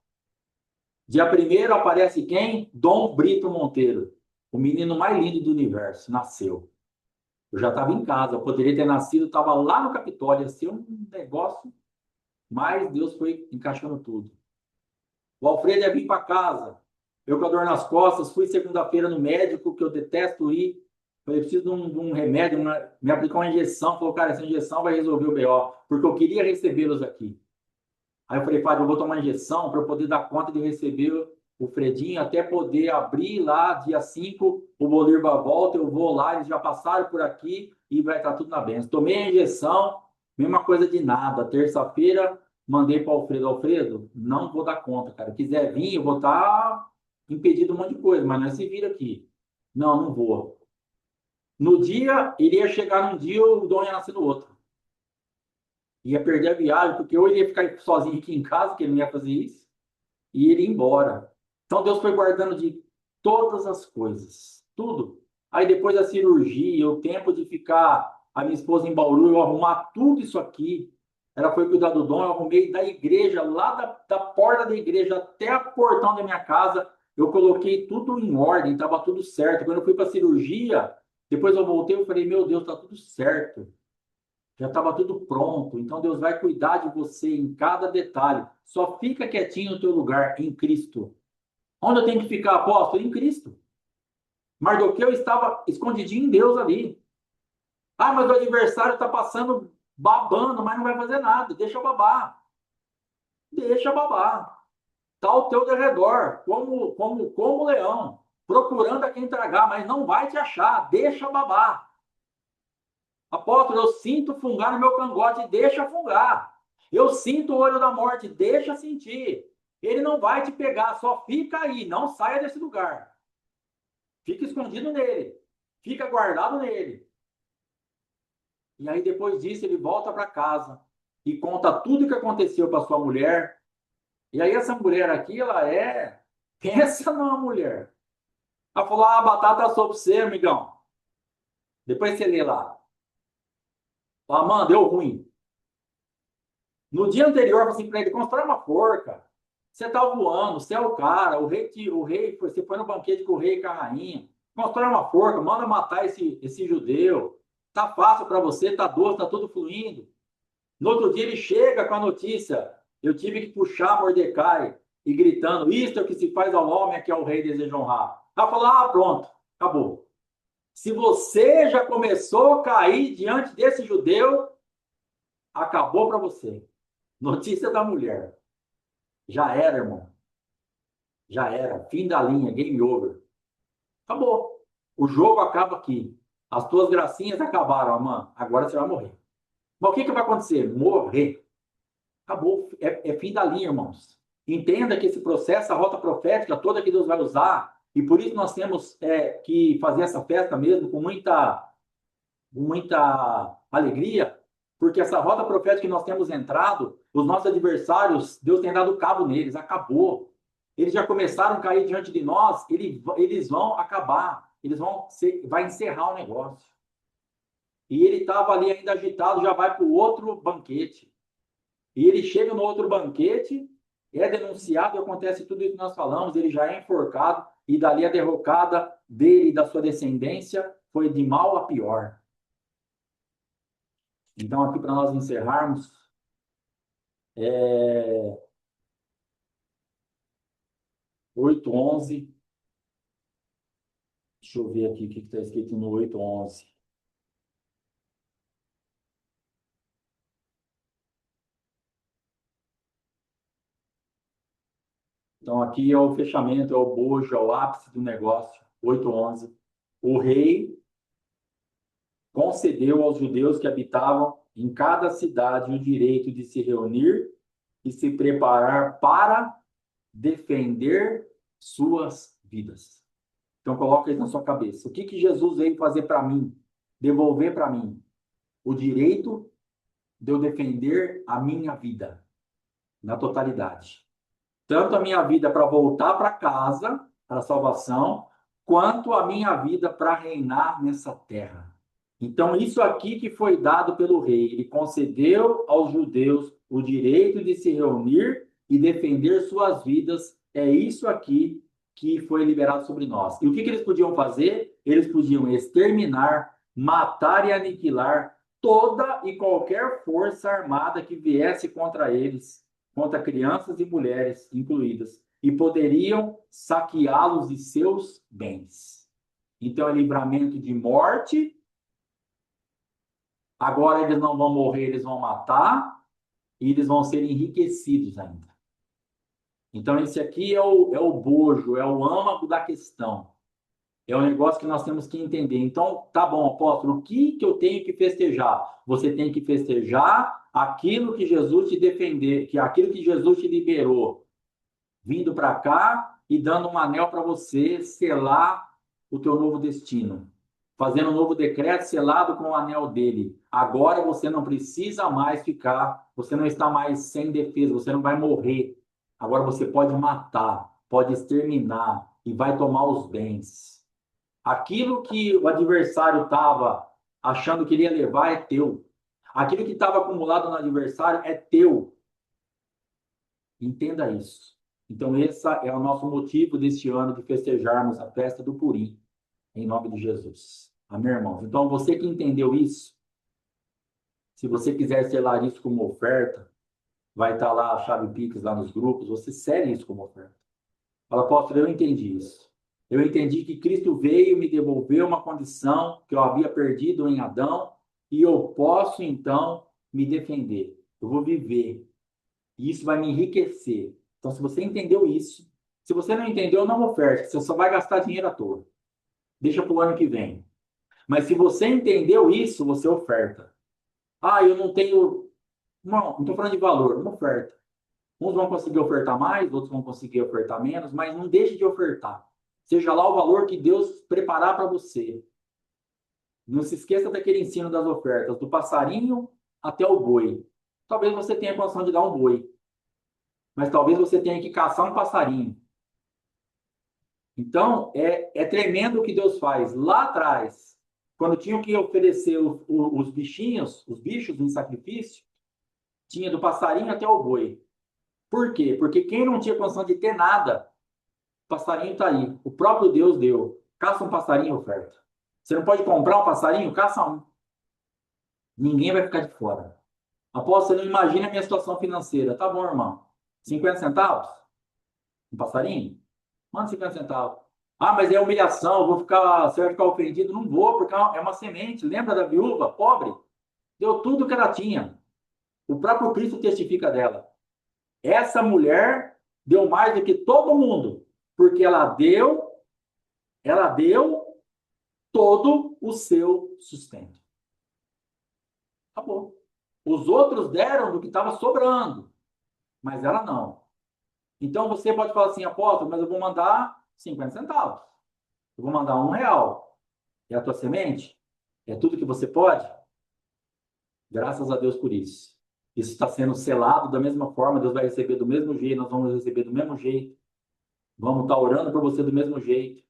Dia 1º aparece quem? Dom Brito Monteiro. O menino mais lindo do universo. Nasceu. Eu já estava em casa. Eu poderia ter nascido, estava lá no Capitólio. Ia ser um negócio. Mas Deus foi encaixando tudo. O Alfredo ia vir para casa. Eu com a dor nas costas. Fui segunda-feira no médico, que eu detesto ir. Falei, preciso de um remédio. Me aplicou uma injeção. Falou, cara, essa injeção vai resolver o BO. Porque eu queria recebê-los aqui. Aí eu falei, Fábio, eu vou tomar injeção para eu poder dar conta de receber o Fredinho, até poder abrir lá, dia 5, o Bolívar volta, eu vou lá, eles já passaram por aqui e vai estar tudo na benção. Tomei a injeção, mesma coisa de nada. Terça-feira, mandei para o Alfredo. Alfredo, não vou dar conta, cara. Quiser vir, eu vou estar impedido um monte de coisa, mas não é se vira aqui. Não, não vou. No dia, iria chegar num dia, o Dom ia nascer no outro. Ia perder a viagem, porque ou ele ia ficar sozinho aqui em casa, que ele não ia fazer isso, e ele ia embora. Então Deus foi guardando de todas as coisas, tudo. Aí depois da cirurgia, o tempo de ficar a minha esposa em Bauru, eu arrumar tudo isso aqui. Ela foi cuidar do Dom, eu arrumei da igreja, lá da porta da igreja até o portão da minha casa, eu coloquei tudo em ordem, estava tudo certo. Quando eu fui para a cirurgia, depois eu voltei, eu falei, meu Deus, está tudo certo. Já estava tudo pronto. Então Deus vai cuidar de você em cada detalhe. Só fica quietinho no teu lugar, em Cristo. Onde eu tenho que ficar, apóstolo? Em Cristo. Mardoqueu estava escondidinho em Deus ali. Ah, mas o adversário está passando babando, mas não vai fazer nada. Deixa babar. Deixa babar. Está ao teu derredor, como leão, procurando a quem tragar, mas não vai te achar. Deixa babar. Apóstolo, eu sinto fungar no meu cangote, deixa fungar. Eu sinto o olho da morte, deixa sentir. Ele não vai te pegar, só fica aí, não saia desse lugar. Fica escondido nele, fica guardado nele. E aí depois disso ele volta para casa e conta tudo o que aconteceu para sua mulher. E aí essa mulher aqui, pensa numa mulher. Ela falou, a batata assou para você, amigão. Depois você lê lá. Fala, deu ruim. No dia anterior, eu falei assim para ele, constrói uma forca. Você está voando, você é o cara, você foi no banquete com o rei e com a rainha. Constrói uma forca, manda matar esse judeu. Tá fácil para você, tá doce, tá tudo fluindo. No outro dia ele chega com a notícia, eu tive que puxar Mordecai e gritando, isto é o que se faz ao homem que é o rei deseja honrar. Ela falou, pronto, acabou. Se você já começou a cair diante desse judeu, acabou para você. Notícia da mulher. Já era, irmão. Já era. Fim da linha, game over. Acabou. O jogo acaba aqui. As tuas gracinhas acabaram, mano. Agora você vai morrer. Mas o que vai acontecer? Morrer. Acabou. É fim da linha, irmãos. Entenda que esse processo, a rota profética toda que Deus vai usar, e por isso nós temos que fazer essa festa mesmo com muita alegria, porque essa rota profética que nós temos entrado, os nossos adversários, Deus tem dado cabo neles, acabou. Eles já começaram a cair diante de nós, eles vão acabar, vai encerrar o negócio. E ele estava ali ainda agitado, já vai para o outro banquete. E ele chega no outro banquete, é denunciado, e acontece tudo isso que nós falamos, ele já é enforcado, e dali a derrocada dele e da sua descendência foi de mal a pior. Então, aqui para nós encerrarmos, 8:11. Deixa eu ver aqui o que está escrito no 8:11. Então, aqui é o fechamento, é o bojo, é o ápice do negócio. 8:11. O rei concedeu aos judeus que habitavam em cada cidade o direito de se reunir e se preparar para defender suas vidas. Então, coloca isso na sua cabeça. O que Jesus veio fazer para mim? Devolver para mim o direito de eu defender a minha vida na totalidade. Tanto a minha vida para voltar para casa, para a salvação, quanto a minha vida para reinar nessa terra. Então, isso aqui que foi dado pelo rei, ele concedeu aos judeus o direito de se reunir e defender suas vidas. É isso aqui que foi liberado sobre nós. E o que eles podiam fazer? Eles podiam exterminar, matar e aniquilar toda e qualquer força armada que viesse contra eles, contra crianças e mulheres incluídas, e poderiam saqueá-los de seus bens. Então, é livramento de morte. Agora eles não vão morrer, eles vão matar, e eles vão ser enriquecidos ainda. Então, esse aqui é o bojo, é o âmago da questão. É um negócio que nós temos que entender. Então, tá bom, apóstolo, o que eu tenho que festejar? Você tem que festejar aquilo que Jesus te defendeu, aquilo que Jesus te liberou, vindo para cá e dando um anel para você selar o teu novo destino, fazendo um novo decreto selado com o anel dele. Agora você não precisa mais ficar, você não está mais sem defesa, você não vai morrer. Agora você pode matar, pode exterminar e vai tomar os bens. Aquilo que o adversário estava achando que ele ia levar é teu. Aquilo que estava acumulado no adversário é teu. Entenda isso. Então, esse é o nosso motivo deste ano de festejarmos a festa do Purim, em nome de Jesus. Amém, irmãos? Então, você que entendeu isso, se você quiser selar isso como oferta, vai estar lá a chave Pix lá nos grupos, você sele isso como oferta. Fala, apóstolo, eu entendi isso. Eu entendi que Cristo veio me devolver uma condição que eu havia perdido em Adão e eu posso, então, me defender. Eu vou viver. E isso vai me enriquecer. Então, se você entendeu isso, se você não entendeu, não oferte. Você só vai gastar dinheiro à toa. Deixa para o ano que vem. Mas se você entendeu isso, você oferta. Ah, eu não tenho... Não estou falando de valor, não oferta. Uns vão conseguir ofertar mais, outros vão conseguir ofertar menos, mas não deixe de ofertar. Seja lá o valor que Deus preparar para você. Não se esqueça daquele ensino das ofertas, do passarinho até o boi. Talvez você tenha condição de dar um boi, mas talvez você tenha que caçar um passarinho. Então, é tremendo o que Deus faz. Lá atrás, quando tinham que oferecer os bichinhos, os bichos em sacrifício, tinha do passarinho até o boi. Por quê? Porque quem não tinha condição de ter nada, o passarinho está aí. O próprio Deus deu. Caça um passarinho, oferta. Você não pode comprar um passarinho? Caça um. Ninguém vai ficar de fora. Apóstolo, você não imagina a minha situação financeira. Tá bom, irmão. 50 centavos? Um passarinho? Manda 50 centavos. Ah, mas é humilhação, você vai ficar ofendido. Não vou, porque é uma semente. Lembra da viúva pobre? Deu tudo que ela tinha. O próprio Cristo testifica dela. Essa mulher deu mais do que todo mundo, porque ela deu, Ela deu todo o seu sustento. Acabou. Os outros deram do que estava sobrando, mas ela não. Então você pode falar assim, apóstolo, mas eu vou mandar 50 centavos. Eu vou mandar R$ 1. É a tua semente? É tudo que você pode? Graças a Deus por isso. Isso está sendo selado da mesma forma, Deus vai receber do mesmo jeito, nós vamos receber do mesmo jeito. Vamos estar orando por você do mesmo jeito.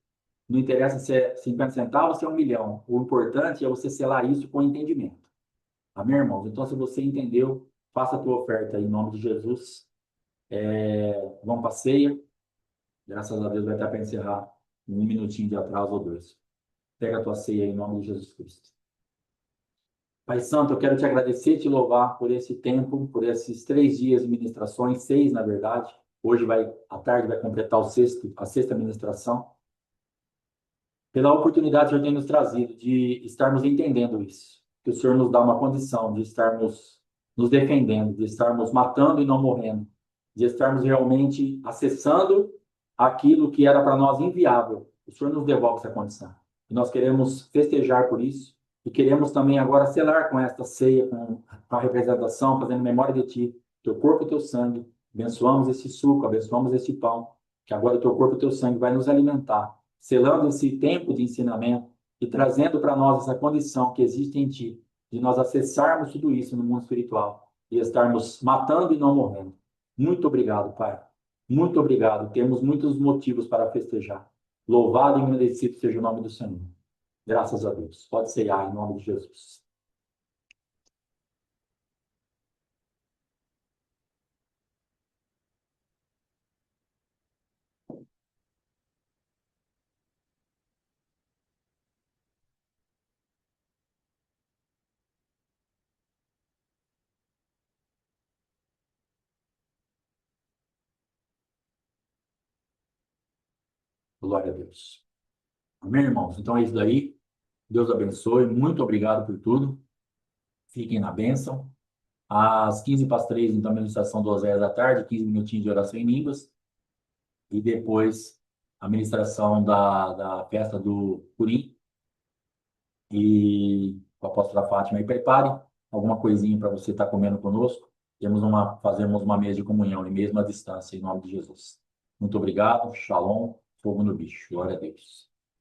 Não interessa se é 50 centavos, se é 1 milhão. O importante é você selar isso com entendimento. Amém, irmãos? Então, se você entendeu, faça a tua oferta aí, em nome de Jesus. Vamos para a ceia. Graças a Deus vai estar para encerrar em 1 minutinho de atraso ou dois. Pega a tua ceia aí, em nome de Jesus Cristo. Pai Santo, eu quero te agradecer e te louvar por esse tempo, por esses 3 dias de ministrações, 6, na verdade. Hoje à tarde vai completar a sexta ministração. Pela oportunidade que o Senhor tem nos trazido de estarmos entendendo isso. Que o Senhor nos dá uma condição de estarmos nos defendendo, de estarmos matando e não morrendo, de estarmos realmente acessando aquilo que era para nós inviável. O Senhor nos devolve essa condição. E nós queremos festejar por isso e queremos também agora selar com esta ceia, com a representação, fazendo memória de Ti, teu corpo e teu sangue. Abençoamos esse suco, abençoamos esse pão, que agora o teu corpo e teu sangue vai nos alimentar, selando esse tempo de ensinamento e trazendo para nós essa condição que existe em Ti, de nós acessarmos tudo isso no mundo espiritual e estarmos matando e não morrendo. Muito obrigado, Pai. Muito obrigado. Temos muitos motivos para festejar. Louvado e agradecido seja o nome do Senhor. Graças a Deus. Pode ceiar em nome de Jesus. Glória a Deus. Amém, irmãos? Então é isso daí. Deus abençoe. Muito obrigado por tudo. Fiquem na bênção. Às 15 para as 3, então, a ministração do Oséias da tarde, 15 minutinhos de oração em línguas. E depois a ministração da festa do Purim. E o apóstolo Fátima aí prepare alguma coisinha para você estar comendo conosco. Fazemos uma mesa de comunhão, e mesmo à distância, em nome de Jesus. Muito obrigado. Shalom. Fogo no bicho. Glória a Deus.